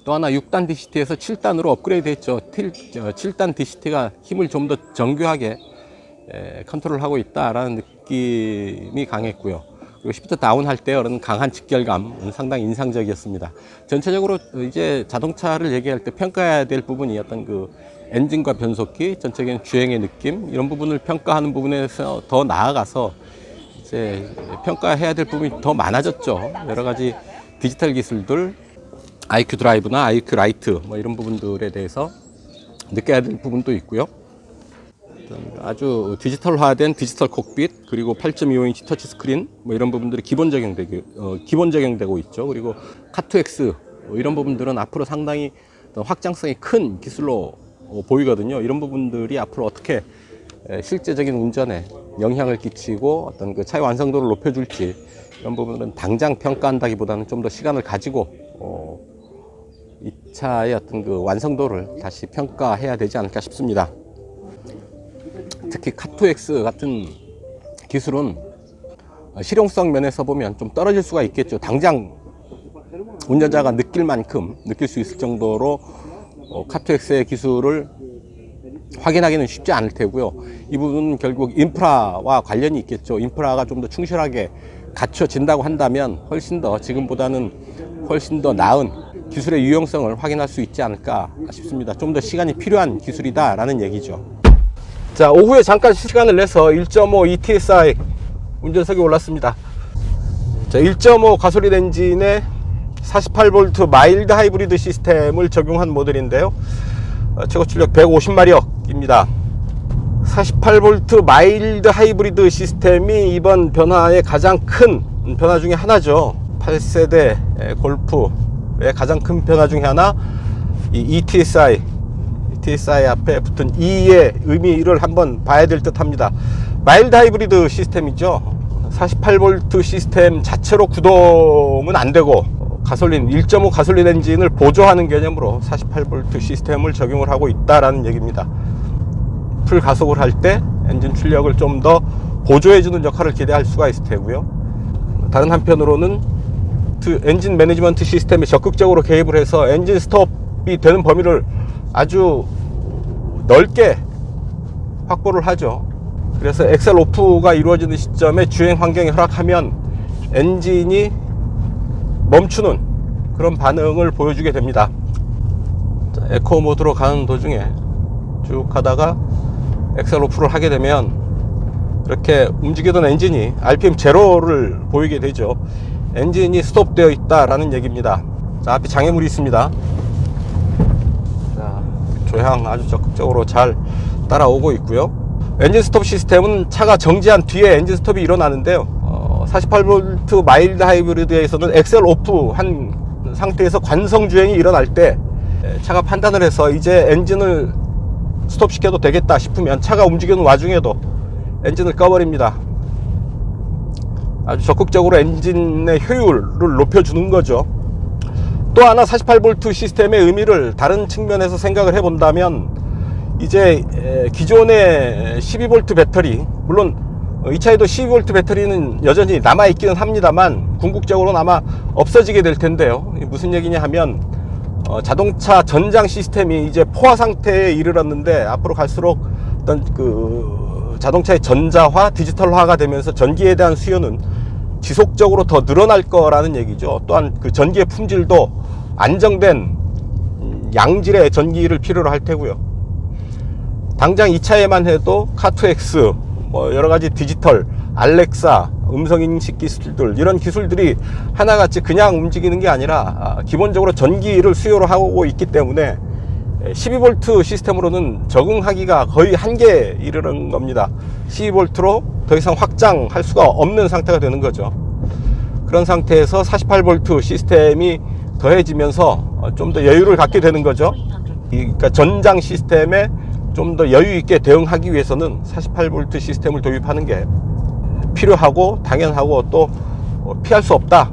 또 하나 6단 DCT에서 7단으로 업그레이드 했죠. 7단 DCT가 힘을 좀 더 정교하게 컨트롤하고 있다라는 느낌이 강했고요. 그리고 시프트 다운 할 때 그런 강한 직결감은 상당히 인상적이었습니다. 전체적으로 이제 자동차를 얘기할 때 평가해야 될 부분이 어떤 그 엔진과 변속기, 전체적인 주행의 느낌, 이런 부분을 평가하는 부분에서 더 나아가서 이제 평가해야 될 부분이 더 많아졌죠. 여러 가지 디지털 기술들, IQ 드라이브나 IQ 라이트 뭐 이런 부분들에 대해서 느껴야 될 부분도 있고요. 아주 디지털화된 디지털 콕핏, 그리고 8.25인치 터치 스크린 뭐 이런 부분들이 기본 적용되고 있죠. 그리고 카2X 이런 부분들은 앞으로 상당히 확장성이 큰 기술로 보이거든요. 이런 부분들이 앞으로 어떻게 실제적인 운전에 영향을 끼치고 어떤 그 차의 완성도를 높여줄지, 이런 부분들은 당장 평가한다기보다는 좀 더 시간을 가지고 이 차의 어떤 그 완성도를 다시 평가해야 되지 않을까 싶습니다. 특히 카2X 같은 기술은 실용성 면에서 보면 좀 떨어질 수가 있겠죠. 당장 운전자가 느낄 만큼 느낄 수 있을 정도로 카2X의 기술을 확인하기는 쉽지 않을 테고요. 이 부분은 결국 인프라와 관련이 있겠죠. 인프라가 좀 더 충실하게 갖춰진다고 한다면 훨씬 더 지금보다는 훨씬 더 나은 기술의 유용성을 확인할 수 있지 않을까 싶습니다. 좀 더 시간이 필요한 기술이다라는 얘기죠. 자, 오후에 잠깐 시간을 내서 1.5 ETSI 운전석에 올랐습니다. 자, 1.5 가솔린 엔진에 48V 마일드 하이브리드 시스템을 적용한 모델인데요. 최고 출력 150마력입니다. 48V 마일드 하이브리드 시스템이 이번 변화의 가장 큰 변화 중에 하나죠. 8세대 골프의 가장 큰 변화 중에 하나, 이 ETSI 앞에 붙은 E의 의미를 한번 봐야 될 듯 합니다. 마일드 하이브리드 시스템이죠. 48V 시스템 자체로 구동은 안 되고, 가솔린 1.5 가솔린 엔진을 보조하는 개념으로 48V 시스템을 적용을 하고 있다라는 얘기입니다. 풀 가속을 할 때 엔진 출력을 좀 더 보조해주는 역할을 기대할 수가 있을 테고요. 다른 한편으로는 엔진 매니지먼트 시스템에 적극적으로 개입을 해서 엔진 스톱이 되는 범위를 아주 넓게 확보를 하죠. 그래서 엑셀 오프가 이루어지는 시점에 주행 환경이 허락하면 엔진이 멈추는 그런 반응을 보여주게 됩니다. 자, 에코 모드로 가는 도중에 쭉 가다가 엑셀 오프를 하게 되면 이렇게 움직이던 엔진이 RPM 제로를 보이게 되죠. 엔진이 스톱되어 있다라는 얘기입니다. 자, 앞에 장애물이 있습니다. 자, 조향 아주 적극적으로 잘 따라오고 있고요. 엔진 스톱 시스템은 차가 정지한 뒤에 엔진 스톱이 일어나는데요. 48V 마일드 하이브리드에서는 엑셀 오프 한 상태에서 관성 주행이 일어날 때 차가 판단을 해서 이제 엔진을 스톱시켜도 되겠다 싶으면 차가 움직이는 와중에도 엔진을 꺼버립니다. 아주 적극적으로 엔진의 효율을 높여주는 거죠. 또 하나 48V 시스템의 의미를 다른 측면에서 생각을 해본다면, 이제 기존의 12V 배터리, 물론 이 차에도 12V 배터리는 여전히 남아있기는 합니다만 궁극적으로는 아마 없어지게 될 텐데요. 무슨 얘기냐 하면, 자동차 전장 시스템이 이제 포화 상태에 이르렀는데, 앞으로 갈수록 어떤 자동차의 전자화, 디지털화가 되면서 전기에 대한 수요는 지속적으로 더 늘어날 거라는 얘기죠. 또한 그 전기의 품질도 안정된 양질의 전기를 필요로 할 테고요. 당장 이 차에만 해도 카2X, 뭐 여러 가지 디지털, 알렉사, 음성인식 기술들, 이런 기술들이 하나같이 그냥 움직이는 게 아니라 기본적으로 전기를 수요를 하고 있기 때문에 12V 시스템으로는 적응하기가 거의 한계에 이르는 겁니다. 12V로 더 이상 확장할 수가 없는 상태가 되는 거죠. 그런 상태에서 48V 시스템이 더해지면서 좀 더 여유를 갖게 되는 거죠. 그러니까 전장 시스템에 좀 더 여유 있게 대응하기 위해서는 48V 시스템을 도입하는 게 필요하고 당연하고 또 피할 수 없다.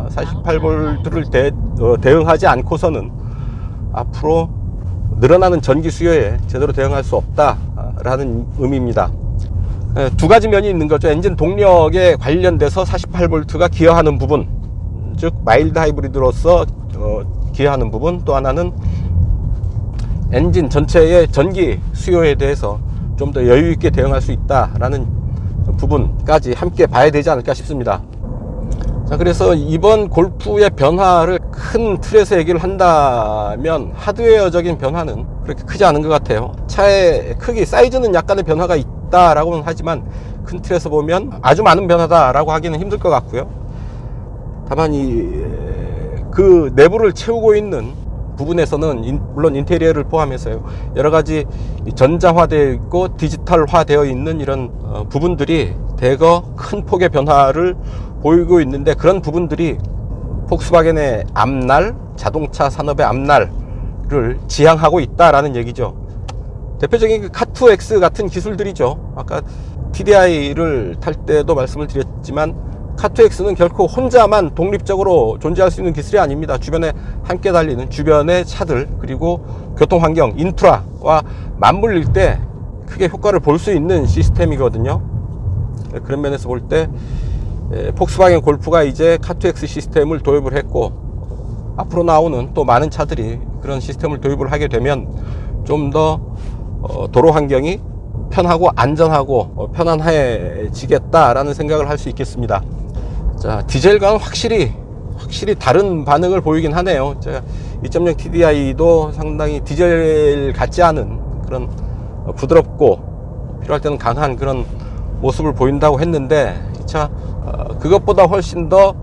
48V를 대응하지 않고서는 앞으로 늘어나는 전기 수요에 제대로 대응할 수 없다라는 의미입니다. 두 가지 면이 있는 거죠. 엔진 동력에 관련돼서 48V가 기여하는 부분, 즉 마일드 하이브리드로서 기여하는 부분, 또 하나는 엔진 전체의 전기 수요에 대해서 좀 더 여유 있게 대응할 수 있다라는 부분까지 함께 봐야 되지 않을까 싶습니다. 자, 그래서 이번 골프의 변화를 큰 틀에서 얘기를 한다면 하드웨어적인 변화는 그렇게 크지 않은 것 같아요. 차의 크기, 사이즈는 약간의 변화가 있다라고는 하지만 큰 틀에서 보면 아주 많은 변화다라고 하기는 힘들 것 같고요. 다만 그 내부를 채우고 있는 부분에서는 물론 인테리어를 포함해서요, 여러 가지 전자화되어 있고 디지털화되어 있는 이런 부분들이 대거 큰 폭의 변화를 보이고 있는데, 그런 부분들이 폭스바겐의 앞날, 자동차 산업의 앞날을 지향하고 있다라는 얘기죠. 대표적인 카2X 같은 기술들이죠. 아까 TDI를 탈 때도 말씀을 드렸지만 카2X는 결코 혼자만 독립적으로 존재할 수 있는 기술이 아닙니다. 주변에 함께 달리는 주변의 차들, 그리고 교통환경, 인프라와 맞물릴 때 크게 효과를 볼 수 있는 시스템이거든요. 그런 면에서 볼 때 폭스바겐 골프가 이제 카2X 시스템을 도입을 했고, 앞으로 나오는 또 많은 차들이 그런 시스템을 도입을 하게 되면 좀 더 도로 환경이 편하고 안전하고 편안해지겠다라는 생각을 할 수 있겠습니다. 자, 디젤과는 확실히 다른 반응을 보이긴 하네요. 제가 2.0 TDI도 상당히 디젤 같지 않은 그런 부드럽고 필요할 때는 강한 그런 모습을 보인다고 했는데, 이 차 그것보다 훨씬 더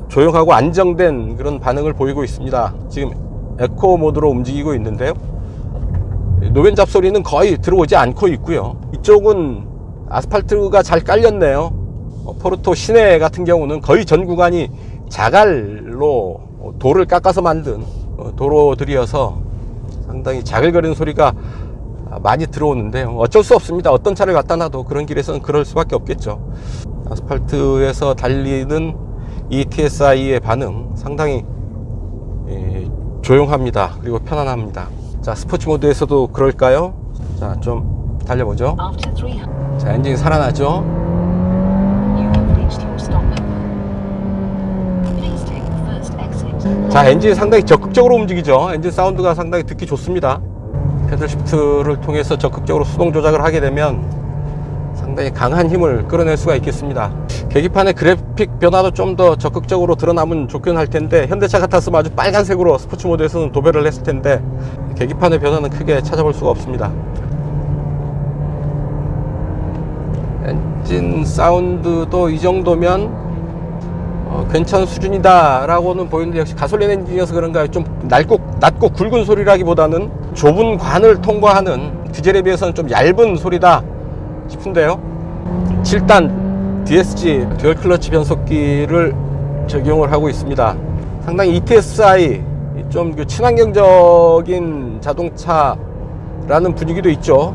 조용하고 안정된 그런 반응을 보이고 있습니다. 지금 에코 모드로 움직이고 있는데요. 노면 잡소리는 거의 들어오지 않고 있고요. 이쪽은 아스팔트가 잘 깔렸네요. 포르토 시내 같은 경우는 거의 전 구간이 자갈로 돌을 깎아서 만든 도로들이어서 상당히 자글거리는 소리가 많이 들어오는데요. 어쩔 수 없습니다. 어떤 차를 갖다 놔도 그런 길에서는 그럴 수밖에 없겠죠. 아스팔트에서 달리는 이 TSI의 반응 상당히 조용합니다. 그리고 편안합니다. 자, 스포츠 모드에서도 그럴까요? 자, 좀 달려보죠. After 300, 자, 엔진이 살아나죠. you have reached your stop. Please take the first exit. 자, 엔진이 상당히 적극적으로 움직이죠. 엔진 사운드가 상당히 듣기 좋습니다. 패들 시프트를 통해서 적극적으로 수동 조작을 하게 되면 상당히 강한 힘을 끌어낼 수가 있겠습니다. 계기판의 그래픽 변화도 좀 더 적극적으로 드러나면 좋긴 할 텐데, 현대차 같았으면 아주 빨간색으로 스포츠 모드에서는 도배를 했을 텐데 계기판의 변화는 크게 찾아볼 수가 없습니다. 엔진 사운드도 이 정도면 괜찮은 수준이다 라고는 보이는데, 역시 가솔린 엔진이어서 그런가요? 좀 낮고 굵은 소리라기보다는 좁은 관을 통과하는 디젤에 비해서는 좀 얇은 소리다 싶은데요. 7단 DSG 듀얼 클러치 변속기를 적용을 하고 있습니다. 상당히 ETSI 좀 친환경적인 자동차라는 분위기도 있죠.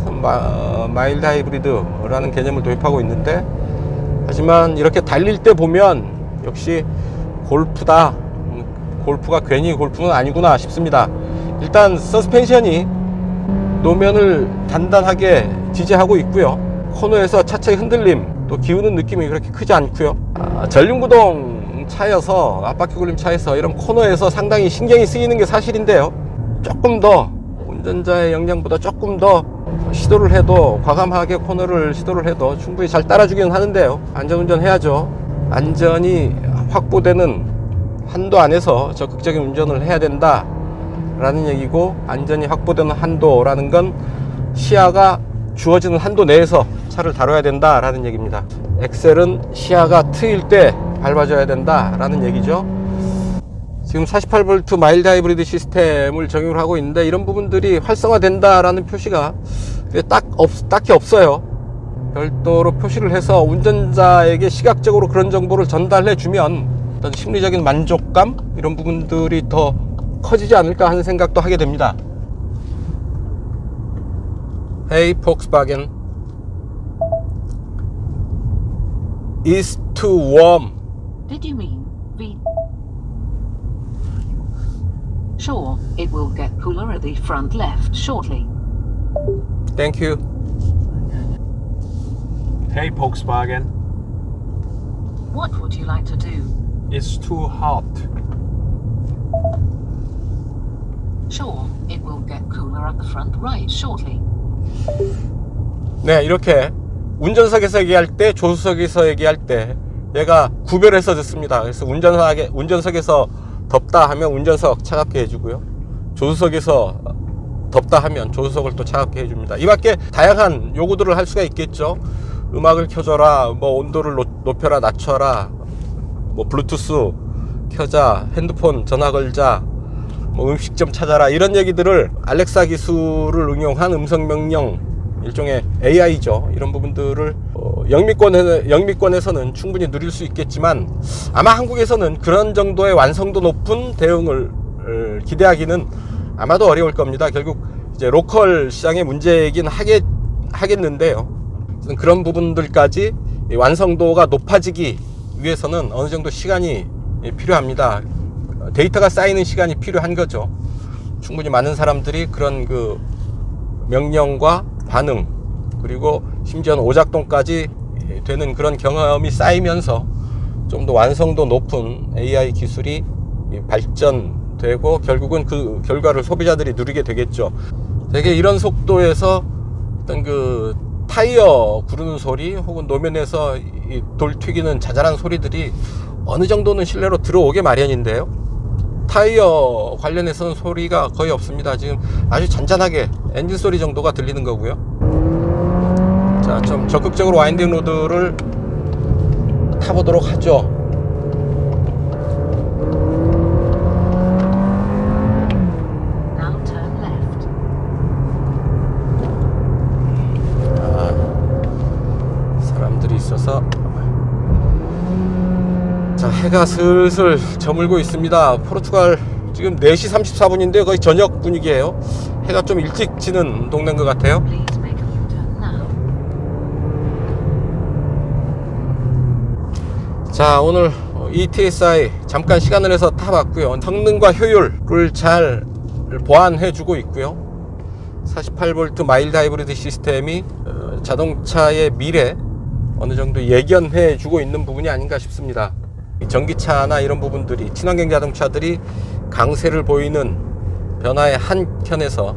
마일드 하이브리드라는 개념을 도입하고 있는데, 하지만 이렇게 달릴 때 보면 역시 골프다. 골프가 괜히 골프는 아니구나 싶습니다. 일단 서스펜션이 노면을 단단하게 지지하고 있고요. 코너에서 차체의 흔들림, 또 기우는 느낌이 그렇게 크지 않고요. 전륜구동 차여서, 앞바퀴 굴림 차에서 이런 코너에서 상당히 신경이 쓰이는 게 사실인데요. 조금 더 운전자의 역량보다 조금 더 시도를 해도, 과감하게 코너를 시도를 해도 충분히 잘 따라주기는 하는데요. 안전운전 해야죠. 안전이 확보되는 한도 안에서 적극적인 운전을 해야 된다 라는 얘기고, 안전이 확보되는 한도라는 건 시야가 주어지는 한도 내에서 차를 다뤄야 된다 라는 얘기입니다. 엑셀은 시야가 트일 때 밟아줘야 된다 라는 얘기죠. 지금 48V 마일드 하이브리드 시스템을 적용을 하고 있는데, 이런 부분들이 활성화된다 라는 표시가 딱히 없어요. 별도로 표시를 해서 운전자에게 시각적으로 그런 정보를 전달해 주면 어떤 심리적인 만족감, 이런 부분들이 더 커지지 않을까 하는 생각도 하게 됩니다. Hey Volkswagen, it's too warm. Did you mean V? Sure, it will get cooler at the front left shortly. Thank you. Hey Volkswagen, What would you like to do? it's too hot. Sure, it will get cooler at the front right shortly. 네, 이렇게 운전석에서 얘기할 때, 조수석에서 얘기할 때 얘가 구별해서 듣습니다. 그래서 운전석에서 덥다 하면 운전석 차갑게 해주고요, 조수석에서 덥다 하면 조수석을 또 차갑게 해줍니다. 이 밖에 다양한 요구들을 할 수가 있겠죠. 음악을 켜줘라, 뭐 온도를 높여라, 낮춰라, 뭐 블루투스 켜자, 핸드폰 전화 걸자, 뭐 음식점 찾아라, 이런 얘기들을 알렉사 기술을 응용한 음성 명령, 일종의 AI죠. 이런 부분들을 영미권에서는 충분히 누릴 수 있겠지만, 아마 한국에서는 그런 정도의 완성도 높은 대응을 기대하기는 아마도 어려울 겁니다. 결국 이제 로컬 시장의 문제이긴 하겠는데요. 그런 부분들까지 완성도가 높아지기 위해서는 어느 정도 시간이 필요합니다. 데이터가 쌓이는 시간이 필요한 거죠. 충분히 많은 사람들이 그런 그 명령과 반응, 그리고 심지어는 오작동까지 되는 그런 경험이 쌓이면서 좀 더 완성도 높은 AI 기술이 발전되고, 결국은 그 결과를 소비자들이 누리게 되겠죠. 되게 이런 속도에서 어떤 그 타이어 구르는 소리, 혹은 노면에서 돌 튀기는 자잘한 소리들이 어느 정도는 실내로 들어오게 마련인데요. 타이어 관련해서는 소리가 거의 없습니다. 지금 아주 잔잔하게 엔진 소리 정도가 들리는 거고요. 자, 좀 적극적으로 와인딩 로드를 타보도록 하죠. Now turn left. 들어서 자, 해가 슬슬 저물고 있습니다. 포르투갈 지금 4시 34분인데 거의 저녁 분위기예요. 해가 좀 일찍 지는 동네인 것 같아요. Please make a U-turn now. 자, 오늘 ETSI 잠깐 시간을 내서 타봤고요. 성능과 효율을 잘 보완해 주고 있고요. 48V 마일드 하이브리드 시스템이 자동차의 미래 어느 정도 예견해 주고 있는 부분이 아닌가 싶습니다. 전기차나 이런 부분들이, 친환경 자동차들이 강세를 보이는 변화의 한켠에서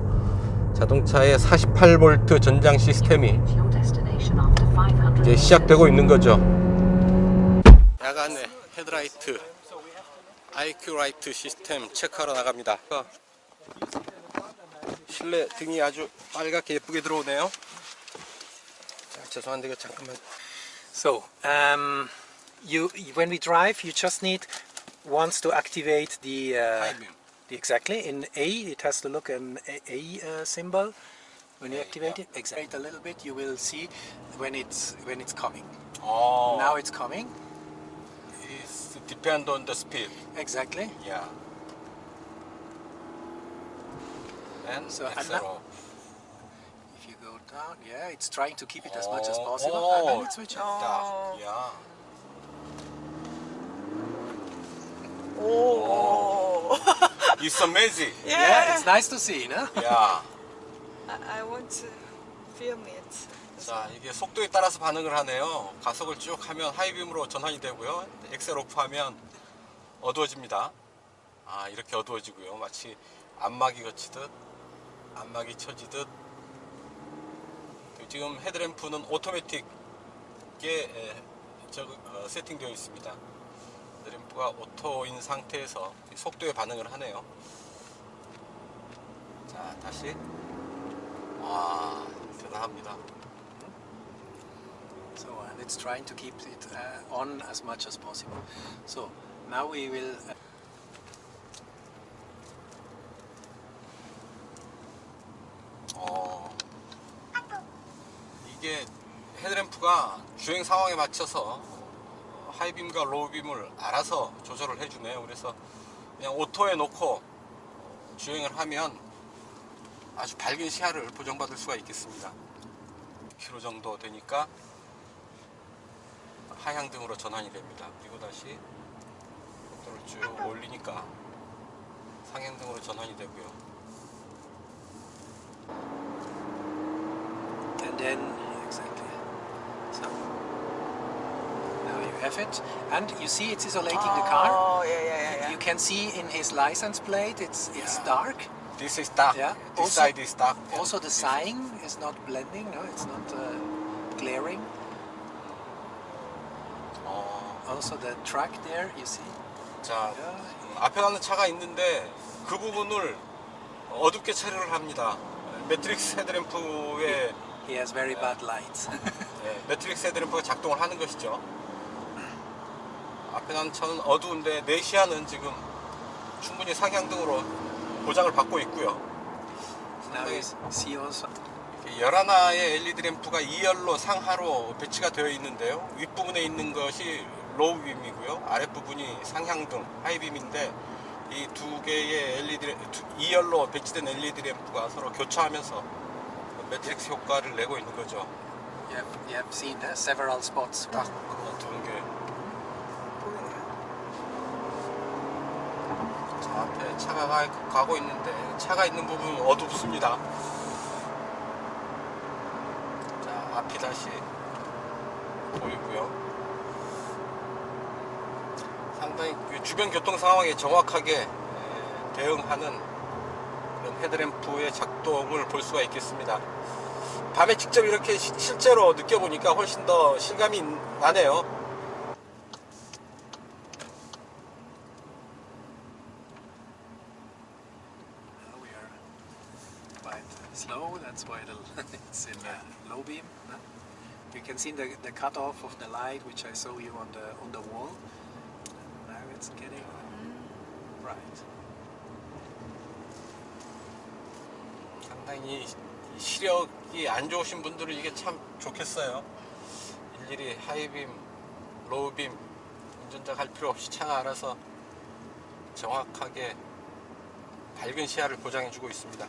자동차의 48V 전장 시스템이 Your destination after 500 이제 시작되고 있는 거죠. 야간에 헤드라이트, IQ 라이트 시스템 체크하러 나갑니다. 실내 등이 아주 빨갛게 예쁘게 들어오네요. 자, 죄송한데 이거 잠깐만. So, when we drive, you just need once to activate the High beam. exactly in A. It has to look an A symbol. When you A, activate yeah. it, accelerate a little bit, you will see when it's coming. Oh, Now it's coming. it depend on the speed. Exactly. Yeah. And So, and accelerote. If you go down, yeah, it's trying to keep it as much as Oh, possible, oh, and then it switches. 딱, yeah. Oh. It's amazing. Yeah, it's nice to see, no? Yeah. I want to film it. 자, 이게 속도에 따라서 반응을 하네요. 가속을 쭉 하면 하이빔으로 전환이 되고요. 엑셀 오프하면 어두워집니다. 아, 이렇게 어두워지고요. 마치 안막이 거치듯, 안막이 쳐지듯. 지금 헤드램프는 오토매틱에 세팅되어 있습니다. 헤드램프가 오토인 상태에서 속도에 반응을 하네요. 자, 다시. 와, 대단합니다. So and it's trying to keep it on as much as possible. So now we will. 이게 헤드램프가 주행 상황에 맞춰서 하이빔과 로우빔을 알아서 조절을 해주네요. 그래서 그냥 오토에 놓고 주행을 하면 아주 밝은 시야를 보정받을 수가 있겠습니다. 10km 정도 되니까 하향등으로 전환이 됩니다. 그리고 다시 속도를 쭉 올리니까 상향등으로 전환이 되고요. And then exactly. So now you have it, and you see it's isolating the car. Oh, yeah. You can see in his license plate it's Yeah. dark. This is dark. Yeah. This side is dark. Also the sign is not blending. No, it's not glaring. Also the track there, you see. 자, Yeah. 앞에 가는 차가 있는데 그 부분을 어둡게 처리를 합니다. 매트릭스 헤드램프에 He has very bad lights. 매트릭스 헤드램프가 작동을 하는 것이죠. 앞에 가는 차는 어두운데 내 시야는 지금 충분히 상향등으로 보장을 받고 있고요. Now you see also. 11하나의 LED 램프가 2열로 상하로 배치가 되어 있는데요. 윗부분에 있는 것이 로우빔이고요. 아랫부분이 상향등, 하이빔인데 이 두 개의 LED, 2열로 배치된 LED 램프가 서로 교차하면서 매트릭스 효과를 내고 있는 거죠. You have seen several spots. 딱 두 개. 자, 앞에 차가 가고 있는데 차가 있는 부분은 어둡습니다. 자, 앞이 다시 보이고요. 상당히 주변 교통 상황에 정확하게 대응하는 그런 헤드램프의 작동을 볼 수가 있겠습니다. 밤에 직접 이렇게 실제로 느껴보니까 훨씬 더 실감이 나네요. We are quite slow. That's why it's in low beam. No? You can see the cutoff of the light, which I saw you on the wall. Now it's getting bright. 상당히 시력이 안 좋으신 분들은 이게 참 좋겠어요. 일일이 하이빔, 로우빔 운전자가 할 필요 없이 차가 알아서 정확하게 밝은 시야를 보장해 주고 있습니다.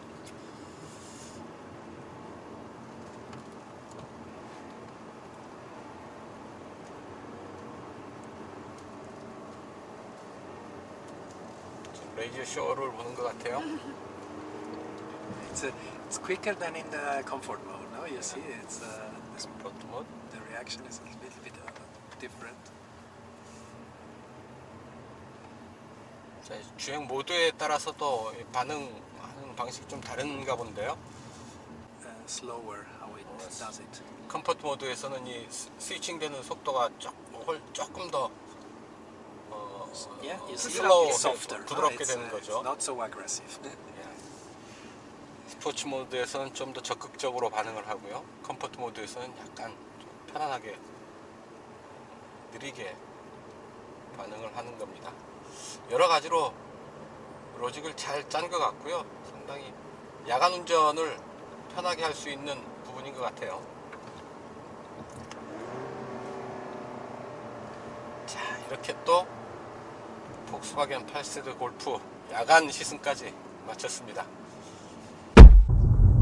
레이저 쇼를 보는 것 같아요. It's quicker than in the comfort mode. No, you see, it's 스포트 모드. the reaction is a little bit different. 자, 주행 모드에 따라서도 반응하는 방식이 좀 다른가 본데요. Slower how it does it. 컴포트 모드에서는 이 스위칭 되는 속도가 조금 더 Yeah, you see, 슬로우, it's softer. 부드럽게 It's, 되는 거죠. it's not so aggressive. 스포츠 모드에서는 좀 더 적극적으로 반응을 하고요. 컴포트 모드에서는 약간 좀 편안하게 느리게 반응을 하는 겁니다. 여러 가지로 로직을 잘 짠 것 같고요. 상당히 야간 운전을 편하게 할 수 있는 부분인 것 같아요. 자, 이렇게 또 폭스바겐 팔세드 골프 야간 시승까지 마쳤습니다.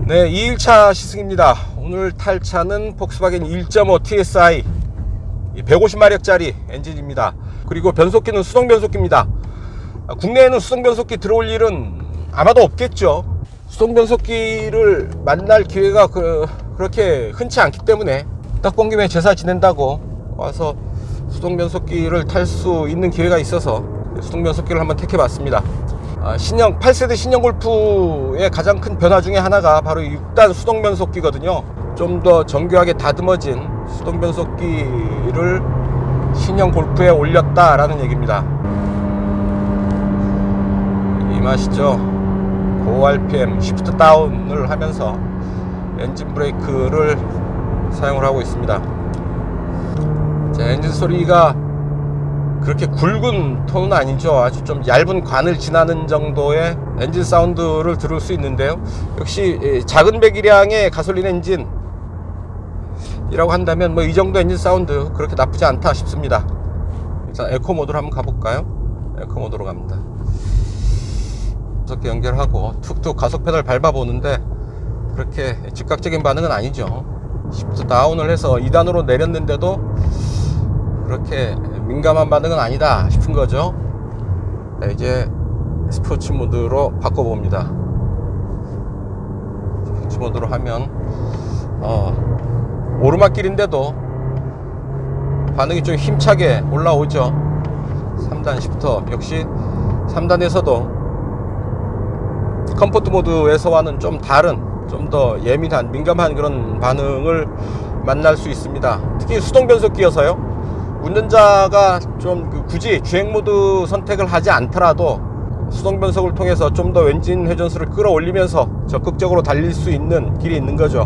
네, 2일차 시승입니다. 오늘 탈 차는 폭스바겐 1.5 TSI 150마력짜리 엔진입니다. 그리고 변속기는 수동 변속기입니다. 국내에는 수동 변속기 들어올 일은 아마도 없겠죠. 수동 변속기를 만날 기회가 그렇게 흔치 않기 때문에 딱 본 김에 제사 지낸다고 와서 수동 변속기를 탈 수 있는 기회가 있어서 수동 변속기를 한번 택해봤습니다. 신형 8세대 신형 골프의 가장 큰 변화 중에 하나가 바로 6단 수동 변속기거든요. 좀 더 정교하게 다듬어진 수동 변속기를 신형 골프에 올렸다라는 얘기입니다. 이 맛이죠. 고 RPM 시프트 다운을 하면서 엔진 브레이크를 사용을 하고 있습니다. 자, 엔진 소리가 그렇게 굵은 톤은 아니죠. 아주 좀 얇은 관을 지나는 정도의 엔진 사운드를 들을 수 있는데요. 역시 작은 배기량의 가솔린 엔진이라고 한다면 뭐 이 정도 엔진 사운드 그렇게 나쁘지 않다 싶습니다. 일단 에코 모드로 한번 가볼까요? 에코 모드로 갑니다. 이렇게 연결하고 툭툭 가속 페달 밟아보는데 그렇게 즉각적인 반응은 아니죠. 시프트 다운을 해서 2단으로 내렸는데도 그렇게 민감한 반응은 아니다 싶은 거죠. 네, 이제 스포츠 모드로 바꿔봅니다. 스포츠 모드로 하면 오르막길인데도 반응이 좀 힘차게 올라오죠. 3단 시프터 역시 3단에서도 컴포트 모드에서와는 좀 다른, 좀 더 예민한, 민감한 그런 반응을 만날 수 있습니다. 특히 수동 변속기여서요. 운전자가 좀 굳이 주행 모드 선택을 하지 않더라도 수동 변속을 통해서 좀 더 엔진 회전수를 끌어올리면서 적극적으로 달릴 수 있는 길이 있는 거죠.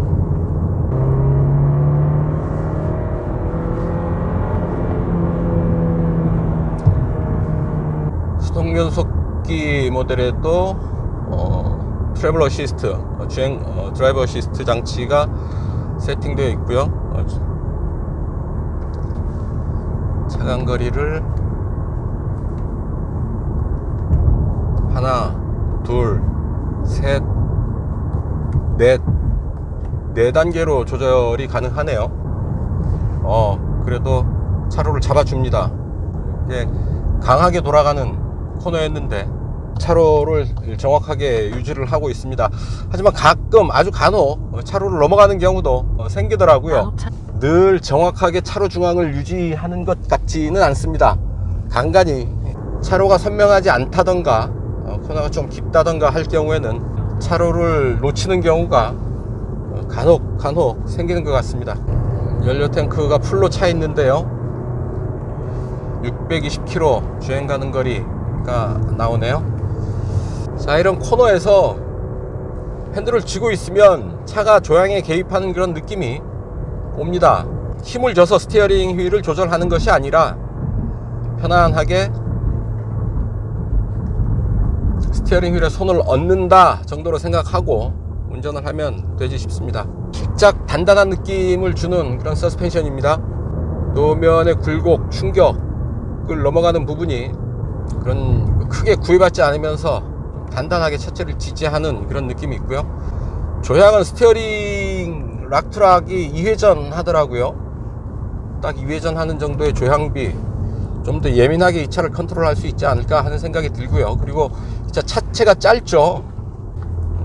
수동 변속기 모델에도 트래블 어시스트, 주행 드라이버 어시스트 장치가 세팅되어 있고요. 차간거리를 하나, 둘, 셋, 넷, 4단계로 조절이 가능하네요. 그래도 차로를 잡아줍니다. 이게 강하게 돌아가는 코너였는데 차로를 정확하게 유지를 하고 있습니다. 하지만 가끔 아주 간혹 차로를 넘어가는 경우도 생기더라고요. 늘 정확하게 차로 중앙을 유지하는 것 같지는 않습니다. 간간히 차로가 선명하지 않다던가 코너가 좀 깊다던가 할 경우에는 차로를 놓치는 경우가 간혹 생기는 것 같습니다. 연료 탱크가 풀로 차 있는데요. 620km 주행 가는 거리가 나오네요. 자, 이런 코너에서 핸들을 쥐고 있으면 차가 조향에 개입하는 그런 느낌이 옵니다. 힘을 줘서 스티어링 휠을 조절하는 것이 아니라 편안하게 스티어링 휠에 손을 얹는다 정도로 생각하고 운전을 하면 되지 싶습니다. 살짝 단단한 느낌을 주는 그런 서스펜션입니다. 노면의 굴곡, 충격을 넘어가는 부분이 그런 크게 구애받지 않으면서 단단하게 차체를 지지하는 그런 느낌이 있고요. 조향은 스티어링 락트락이 2회전 하더라고요. 딱 2회전 하는 정도의 조향비, 좀 더 예민하게 이 차를 컨트롤할 수 있지 않을까 하는 생각이 들고요. 그리고 이 차 차체가 짧죠.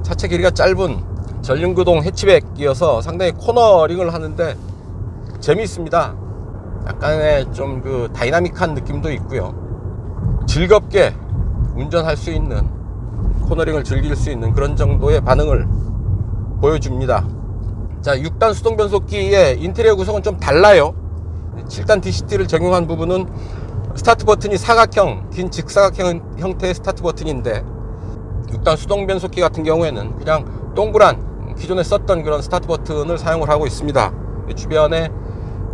차체 길이가 짧은 전륜구동 해치백이어서 상당히 코너링을 하는데 재미있습니다. 약간의 좀 그 다이나믹한 느낌도 있고요. 즐겁게 운전할 수 있는, 코너링을 즐길 수 있는 그런 정도의 반응을 보여줍니다. 자, 6단 수동 변속기의 인테리어 구성은 좀 달라요. 7단 DCT를 적용한 부분은 스타트 버튼이 사각형, 긴 직사각형 형태의 스타트 버튼인데 6단 수동 변속기 같은 경우에는 그냥 동그란 기존에 썼던 그런 스타트 버튼을 사용을 하고 있습니다. 주변에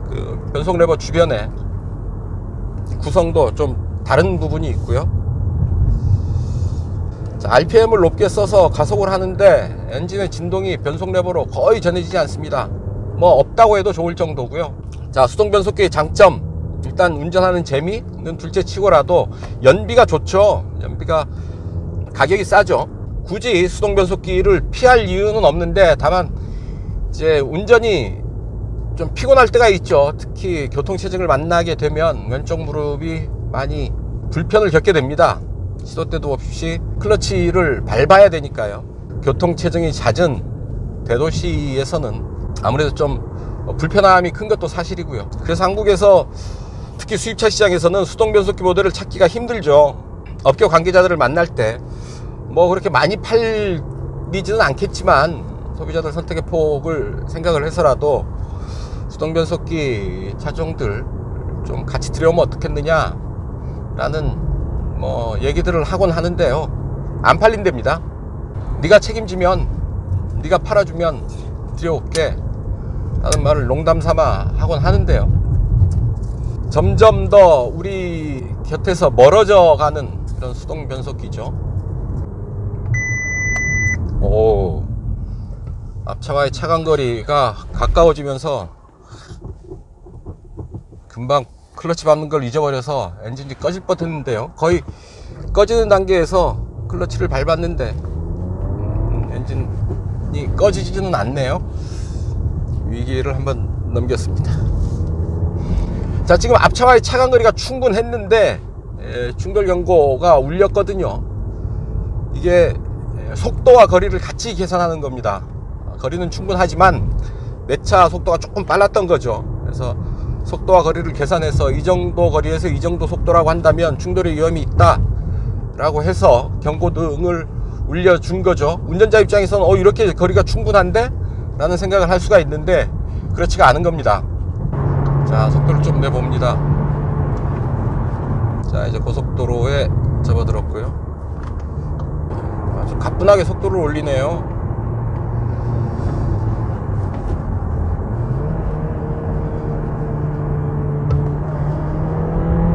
그 변속 레버 주변에 구성도 좀 다른 부분이 있고요. 자, RPM을 높게 써서 가속을 하는데 엔진의 진동이 변속 레버로 거의 전해지지 않습니다. 뭐 없다고 해도 좋을 정도고요. 자, 수동 변속기의 장점, 일단 운전하는 재미는 둘째 치고라도 연비가 좋죠. 연비가 가격이 싸죠. 굳이 수동 변속기를 피할 이유는 없는데, 다만 이제 운전이 좀 피곤할 때가 있죠. 특히 교통체증을 만나게 되면 왼쪽 무릎이 많이 불편을 겪게 됩니다. 시도 때도 없이 클러치를 밟아야 되니까요. 교통체증이 잦은 대도시에서는 아무래도 좀 불편함이 큰 것도 사실이고요. 그래서 한국에서 특히 수입차 시장에서는 수동 변속기 모델을 찾기가 힘들죠. 업계 관계자들을 만날 때 뭐 그렇게 많이 팔리지는 않겠지만 소비자들 선택의 폭을 생각을 해서라도 수동 변속기 차종들 좀 같이 들여오면 어떻겠느냐 라는 뭐 얘기들을 하곤 하는데요. 안 팔린답니다. 네가 책임지면, 네가 팔아주면 들여올게 라는 말을 농담 삼아 하곤 하는데요. 점점 더 우리 곁에서 멀어져 가는 그런 수동 변속기죠. 오, 앞차와의 차간거리가 가까워지면서 금방 클러치 밟는 걸 잊어버려서 엔진이 꺼질 뻔했는데요. 거의 꺼지는 단계에서 클러치를 밟았는데 엔진이 꺼지지는 않네요. 위기를 한번 넘겼습니다. 자, 지금 앞차와의 차간거리가 충분했는데 충돌 경고가 울렸거든요. 이게 속도와 거리를 같이 계산하는 겁니다. 거리는 충분하지만 내 차 속도가 조금 빨랐던 거죠. 그래서 속도와 거리를 계산해서 이 정도 거리에서 이 정도 속도라고 한다면 충돌의 위험이 있다 라고 해서 경고등을 울려준 거죠. 운전자 입장에서는 이렇게 거리가 충분한데? 라는 생각을 할 수가 있는데 그렇지가 않은 겁니다. 자, 속도를 좀 내봅니다. 자, 이제 고속도로에 접어들었고요. 아주 가뿐하게 속도를 올리네요.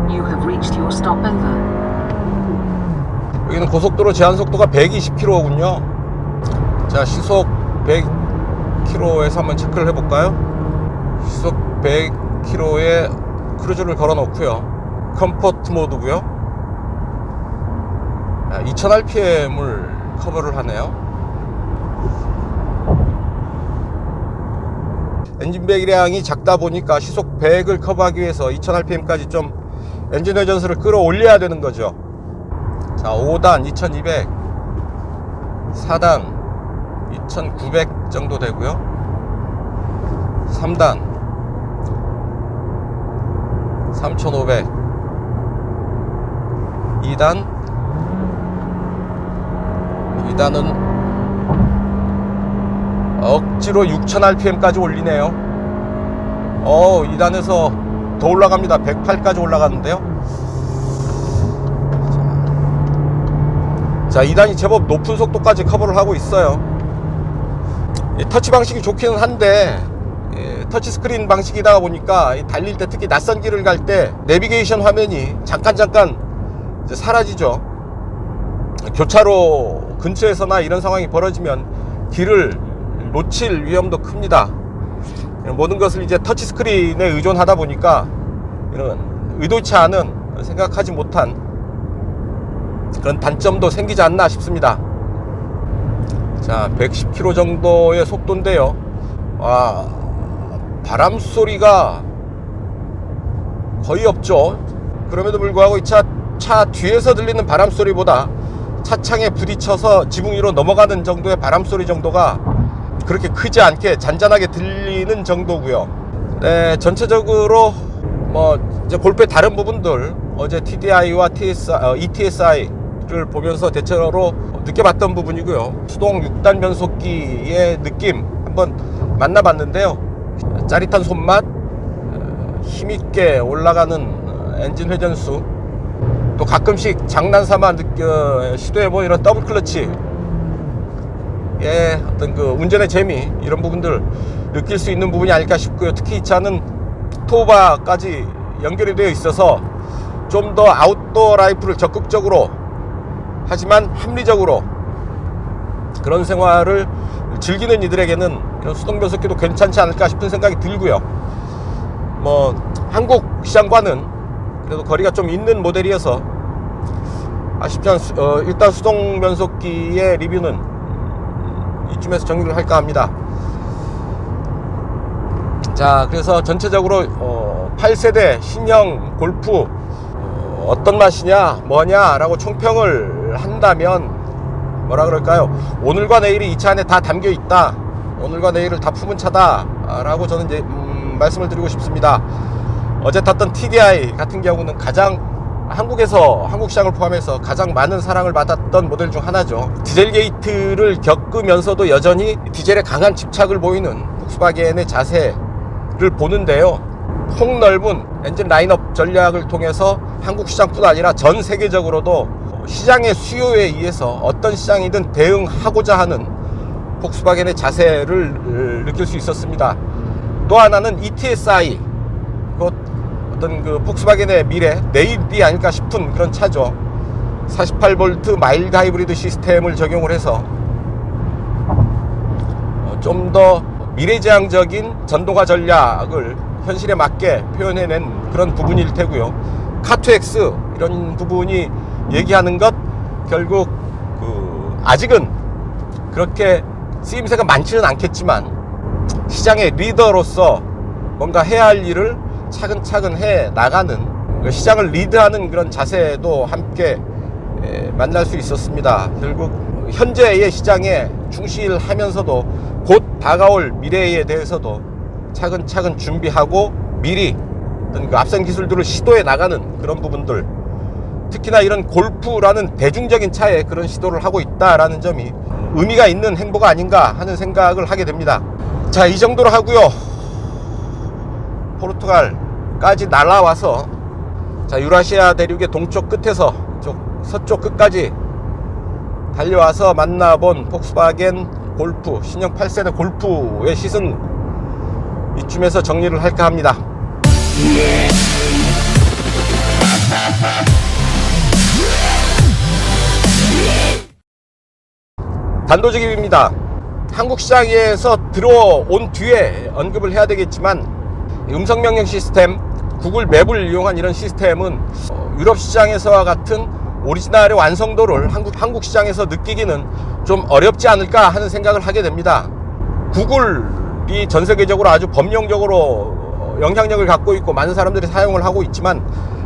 You have reached your stopover. 여기는 고속도로 제한 속도가 120km군요. 자, 시속 100km에서 한번 체크를 해볼까요? 시속 100km에 크루즈를 걸어 놓고요. 컴포트 모드고요. 2000rpm을 커버를 하네요. 엔진 배기량이 작다 보니까 시속 100을 커버하기 위해서 2000rpm까지 좀 엔진 회전수를 끌어올려야 되는 거죠. 자, 5단 2200, 4단 2900 정도 되고요. 3단 3500, 2단은 억지로 6000rpm까지 올리네요. 2단에서 더 올라갑니다. 108까지 올라가는데요. 자, 2단이 제법 높은 속도까지 커버를 하고 있어요. 터치 방식이 좋기는 한데 터치 스크린 방식이다 보니까 달릴 때, 특히 낯선 길을 갈 때 내비게이션 화면이 잠깐 이제 사라지죠. 교차로 근처에서나 이런 상황이 벌어지면 길을 놓칠 위험도 큽니다. 모든 것을 이제 터치스크린에 의존하다 보니까 이런 의도치 않은, 생각하지 못한 그런 단점도 생기지 않나 싶습니다. 자, 110km 정도의 속도인데요. 와, 바람 소리가 거의 없죠. 그럼에도 불구하고 이 차 뒤에서 들리는 바람 소리보다 차창에 부딪혀서 지붕 위로 넘어가는 정도의 바람 소리 정도가 그렇게 크지 않게 잔잔하게 들리는 정도고요. 네, 전체적으로 뭐 이제 골프의 다른 부분들, 어제 TDI와 ETSI를 보면서 대체로 느껴봤던 부분이고요. 수동 6단 변속기의 느낌 한번 만나봤는데요. 짜릿한 손맛, 힘있게 올라가는 엔진 회전수, 또 가끔씩 장난삼아 시도해본 이런 더블 클러치, 예, 어떤 그 운전의 재미, 이런 부분들 느낄 수 있는 부분이 아닐까 싶고요. 특히 이 차는 토바까지 연결이 되어 있어서 좀 더 아웃도어 라이프를 적극적으로 하지만 합리적으로 그런 생활을 즐기는 이들에게는 이런 수동 변속기도 괜찮지 않을까 싶은 생각이 들고요. 뭐 한국 시장과는 그래도 거리가 좀 있는 모델이어서 아쉽지만 일단 수동 변속기의 리뷰는 이쯤에서 정리를 할까 합니다. 자, 그래서 전체적으로 8세대 신형 골프 어떤 맛이냐 뭐냐 라고 총평을 한다면 뭐라 그럴까요? 오늘과 내일이 이 차 안에 다 담겨 있다, 오늘과 내일을 다 품은 차다 라고 저는 이제 말씀을 드리고 싶습니다. 어제 탔던 TDI 같은 경우는 가장 한국 시장을 포함해서 가장 많은 사랑을 받았던 모델 중 하나죠. 디젤 게이트를 겪으면서도 여전히 디젤에 강한 집착을 보이는 폭스바겐의 자세를 보는데요. 폭넓은 엔진 라인업 전략을 통해서 한국 시장뿐 아니라 전 세계적으로도 시장의 수요에 의해서 어떤 시장이든 대응하고자 하는 폭스바겐의 자세를 느낄 수 있었습니다. 또 하나는 ETSI, 곧 어떤 그 폭스바겐의 미래, 내일이 아닐까 싶은 그런 차죠. 48V 마일드 하이브리드 시스템을 적용을 해서 좀 더 미래지향적인 전동화 전략을 현실에 맞게 표현해낸 그런 부분일 테고요. 카2X 이런 부분이 얘기하는 것, 결국 아직은 그렇게 쓰임새가 많지는 않겠지만 시장의 리더로서 뭔가 해야 할 일을 차근차근 해 나가는, 시장을 리드하는 그런 자세도 함께 만날 수 있었습니다. 결국 현재의 시장에 충실하면서도 곧 다가올 미래에 대해서도 차근차근 준비하고 미리 어떤 그 앞선 기술들을 시도해 나가는 그런 부분들, 특히나 이런 골프라는 대중적인 차에 그런 시도를 하고 있다라는 점이 의미가 있는 행보가 아닌가 하는 생각을 하게 됩니다. 자, 이 정도로 하고요. 포르투갈까지 날아와서, 자, 유라시아 대륙의 동쪽 끝에서 서쪽 끝까지 달려와서 만나본 폭스바겐 골프, 신형 8세대 골프의 시승, 이쯤에서 정리를 할까 합니다. 단도직입입니다. 한국 시장에서 들어온 뒤에 언급을 해야 되겠지만, 음성명령 시스템, 구글 맵을 이용한 이런 시스템은 유럽 시장에서와 같은 오리지널의 완성도를 한국 시장에서 느끼기는 좀 어렵지 않을까 하는 생각을 하게 됩니다. 구글이 전 세계적으로 아주 범용적으로 영향력을 갖고 있고 많은 사람들이 사용을 하고 있지만,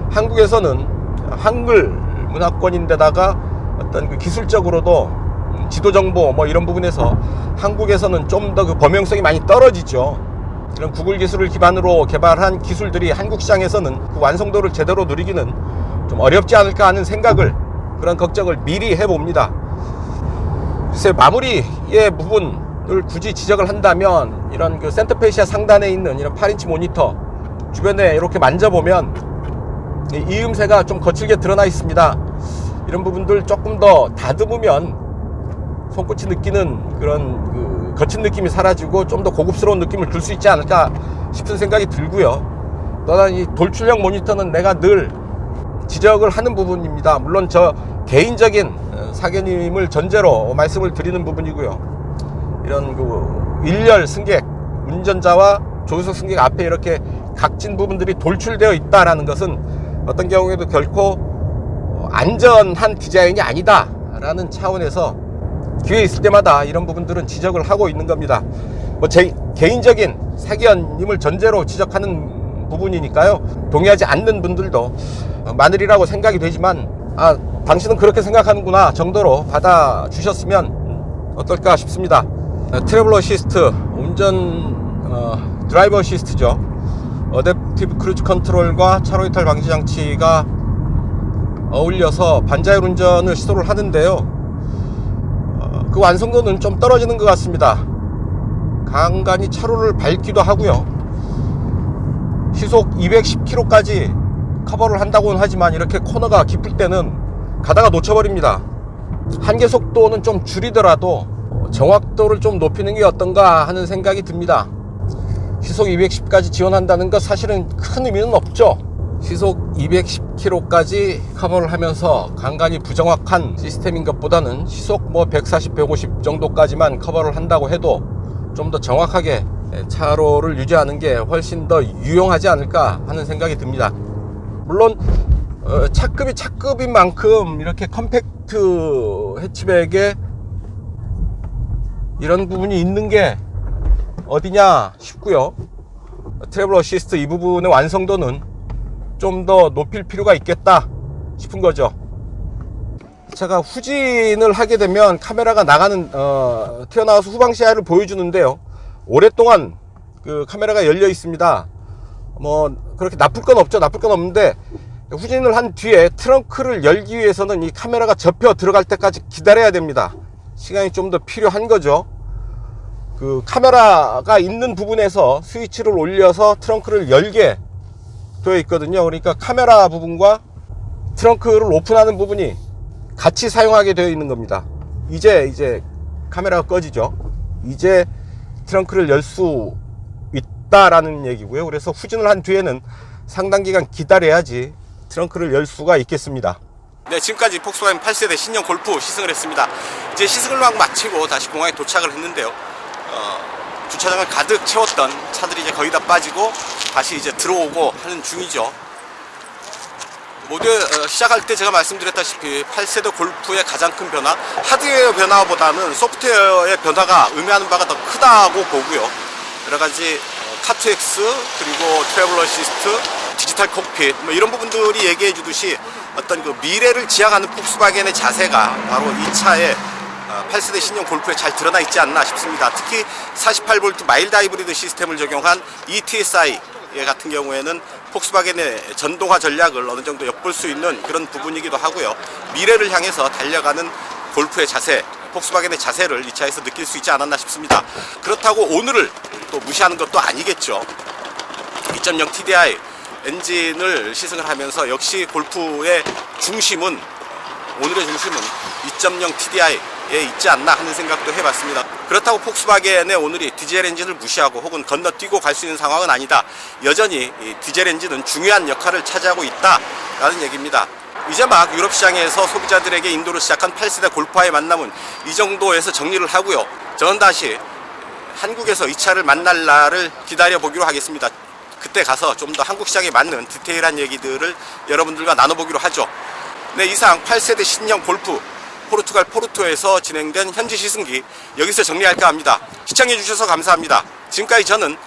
한국에서는 한글 문화권인데다가 어떤 그 기술적으로도 지도정보 뭐 이런 부분에서 한국에서는 좀 더 그 범용성이 많이 떨어지죠. 이런 구글 기술을 기반으로 개발한 기술들이 한국 시장에서는 그 완성도를 제대로 누리기는 좀 어렵지 않을까 하는 생각을, 그런 걱정을 미리 해봅니다. 글쎄, 마무리의 부분을 굳이 지적을 한다면, 이런 그 센터페시아 상단에 있는 이런 8인치 모니터 주변에 이렇게 만져보면 이 음새가 좀 거칠게 드러나 있습니다. 이런 부분들 조금 더 다듬으면 손끝이 느끼는 그런 그 거친 느낌이 사라지고 좀 더 고급스러운 느낌을 줄 수 있지 않을까 싶은 생각이 들고요. 또한 이 돌출형 모니터는 내가 늘 지적을 하는 부분입니다. 물론 저 개인적인 사견임을 전제로 말씀을 드리는 부분이고요. 이런 그 일렬 승객 운전자와 조수석 승객 앞에 이렇게 각진 부분들이 돌출되어 있다라는 것은 어떤 경우에도 결코 안전한 디자인이 아니다 라는 차원에서 기회 있을 때마다 이런 부분들은 지적을 하고 있는 겁니다. 뭐 제 개인적인 사견님을 전제로 지적하는 부분이니까요, 동의하지 않는 분들도 마늘이라고 생각이 되지만 당신은 그렇게 생각하는구나 정도로 받아주셨으면 어떨까 싶습니다. 트래블 어시스트, 운전 드라이버 어시스트죠. 어댑티브 크루즈 컨트롤과 차로 이탈 방지 장치가 어울려서 반자율 운전을 시도를 하는데요, 그 완성도는 좀 떨어지는 것 같습니다. 간간히 차로를 밟기도 하고요, 시속 210km까지 커버를 한다고는 하지만 이렇게 코너가 깊을 때는 가다가 놓쳐버립니다. 한계 속도는 좀 줄이더라도 정확도를 좀 높이는 게 어떤가 하는 생각이 듭니다. 시속 210까지 지원한다는 것 사실은 큰 의미는 없죠. 시속 210km까지 커버를 하면서 간간히 부정확한 시스템인 것보다는 시속 140, 150 정도까지만 커버를 한다고 해도 좀 더 정확하게 차로를 유지하는 게 훨씬 더 유용하지 않을까 하는 생각이 듭니다. 물론 차급이 차급인 만큼 이렇게 컴팩트 해치백에 이런 부분이 있는 게 어디냐 싶고요. 트래블 어시스트 이 부분의 완성도는 좀 더 높일 필요가 있겠다 싶은 거죠. 제가 후진을 하게 되면 카메라가 튀어나와서 후방 시야를 보여주는데요, 오랫동안 그 카메라가 열려 있습니다. 뭐 그렇게 나쁠 건 없죠. 나쁠 건 없는데, 후진을 한 뒤에 트렁크를 열기 위해서는 이 카메라가 접혀 들어갈 때까지 기다려야 됩니다. 시간이 좀 더 필요한 거죠. 그 카메라가 있는 부분에서 스위치를 올려서 트렁크를 열게 되어 있거든요. 그러니까 카메라 부분과 트렁크를 오픈하는 부분이 같이 사용하게 되어 있는 겁니다. 이제 카메라가 꺼지죠. 이제 트렁크를 열 수 있다라는 얘기고요. 그래서 후진을 한 뒤에는 상당 기간 기다려야지 트렁크를 열 수가 있겠습니다. 네, 지금까지 폭스바겐 8세대 신형 골프 시승을 했습니다. 이제 시승을 막 마치고 다시 공항에 도착을 했는데요, 주차장을 가득 채웠던 차들이 이제 거의 다 빠지고 다시 이제 들어오고 하는 중이죠. 모두 시작할 때 제가 말씀드렸다시피 8세대 골프의 가장 큰 변화, 하드웨어 변화보다는 소프트웨어의 변화가 의미하는 바가 더 크다고 보고요. 여러가지 카2X 그리고 트래블 어시스트, 디지털 콕핏 뭐 이런 부분들이 얘기해 주듯이 어떤 그 미래를 지향하는 폭스바겐의 자세가 바로 이 차의 8세대 신형 골프에 잘 드러나 있지 않나 싶습니다. 특히 48V 마일드 하이브리드 시스템을 적용한 ETSI 같은 경우에는 폭스바겐의 전동화 전략을 어느 정도 엿볼 수 있는 그런 부분이기도 하고요. 미래를 향해서 달려가는 골프의 자세, 폭스바겐의 자세를 이 차에서 느낄 수 있지 않았나 싶습니다. 그렇다고 오늘을 또 무시하는 것도 아니겠죠. 2.0 TDI 엔진을 시승을 하면서 역시 골프의 중심은, 오늘의 중심은 2.0 TDI에 있지 않나 하는 생각도 해봤습니다. 그렇다고 폭스바겐의 오늘이 디젤 엔진을 무시하고 혹은 건너뛰고 갈 수 있는 상황은 아니다. 여전히 이 디젤 엔진은 중요한 역할을 차지하고 있다라는 얘기입니다. 이제 막 유럽 시장에서 소비자들에게 인도를 시작한 8세대 골프와의 만남은 이 정도에서 정리를 하고요. 저는 다시 한국에서 이 차를 만날 날을 기다려보기로 하겠습니다. 그때 가서 좀 더 한국 시장에 맞는 디테일한 얘기들을 여러분들과 나눠보기로 하죠. 네, 이상 8세대 신형 골프 포르투갈 포르토에서 진행된 현지 시승기 여기서 정리할까 합니다. 시청해주셔서 감사합니다. 지금까지 저는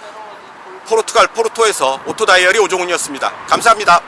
포르투갈 포르토에서 오토다이어리 오종훈이었습니다. 감사합니다.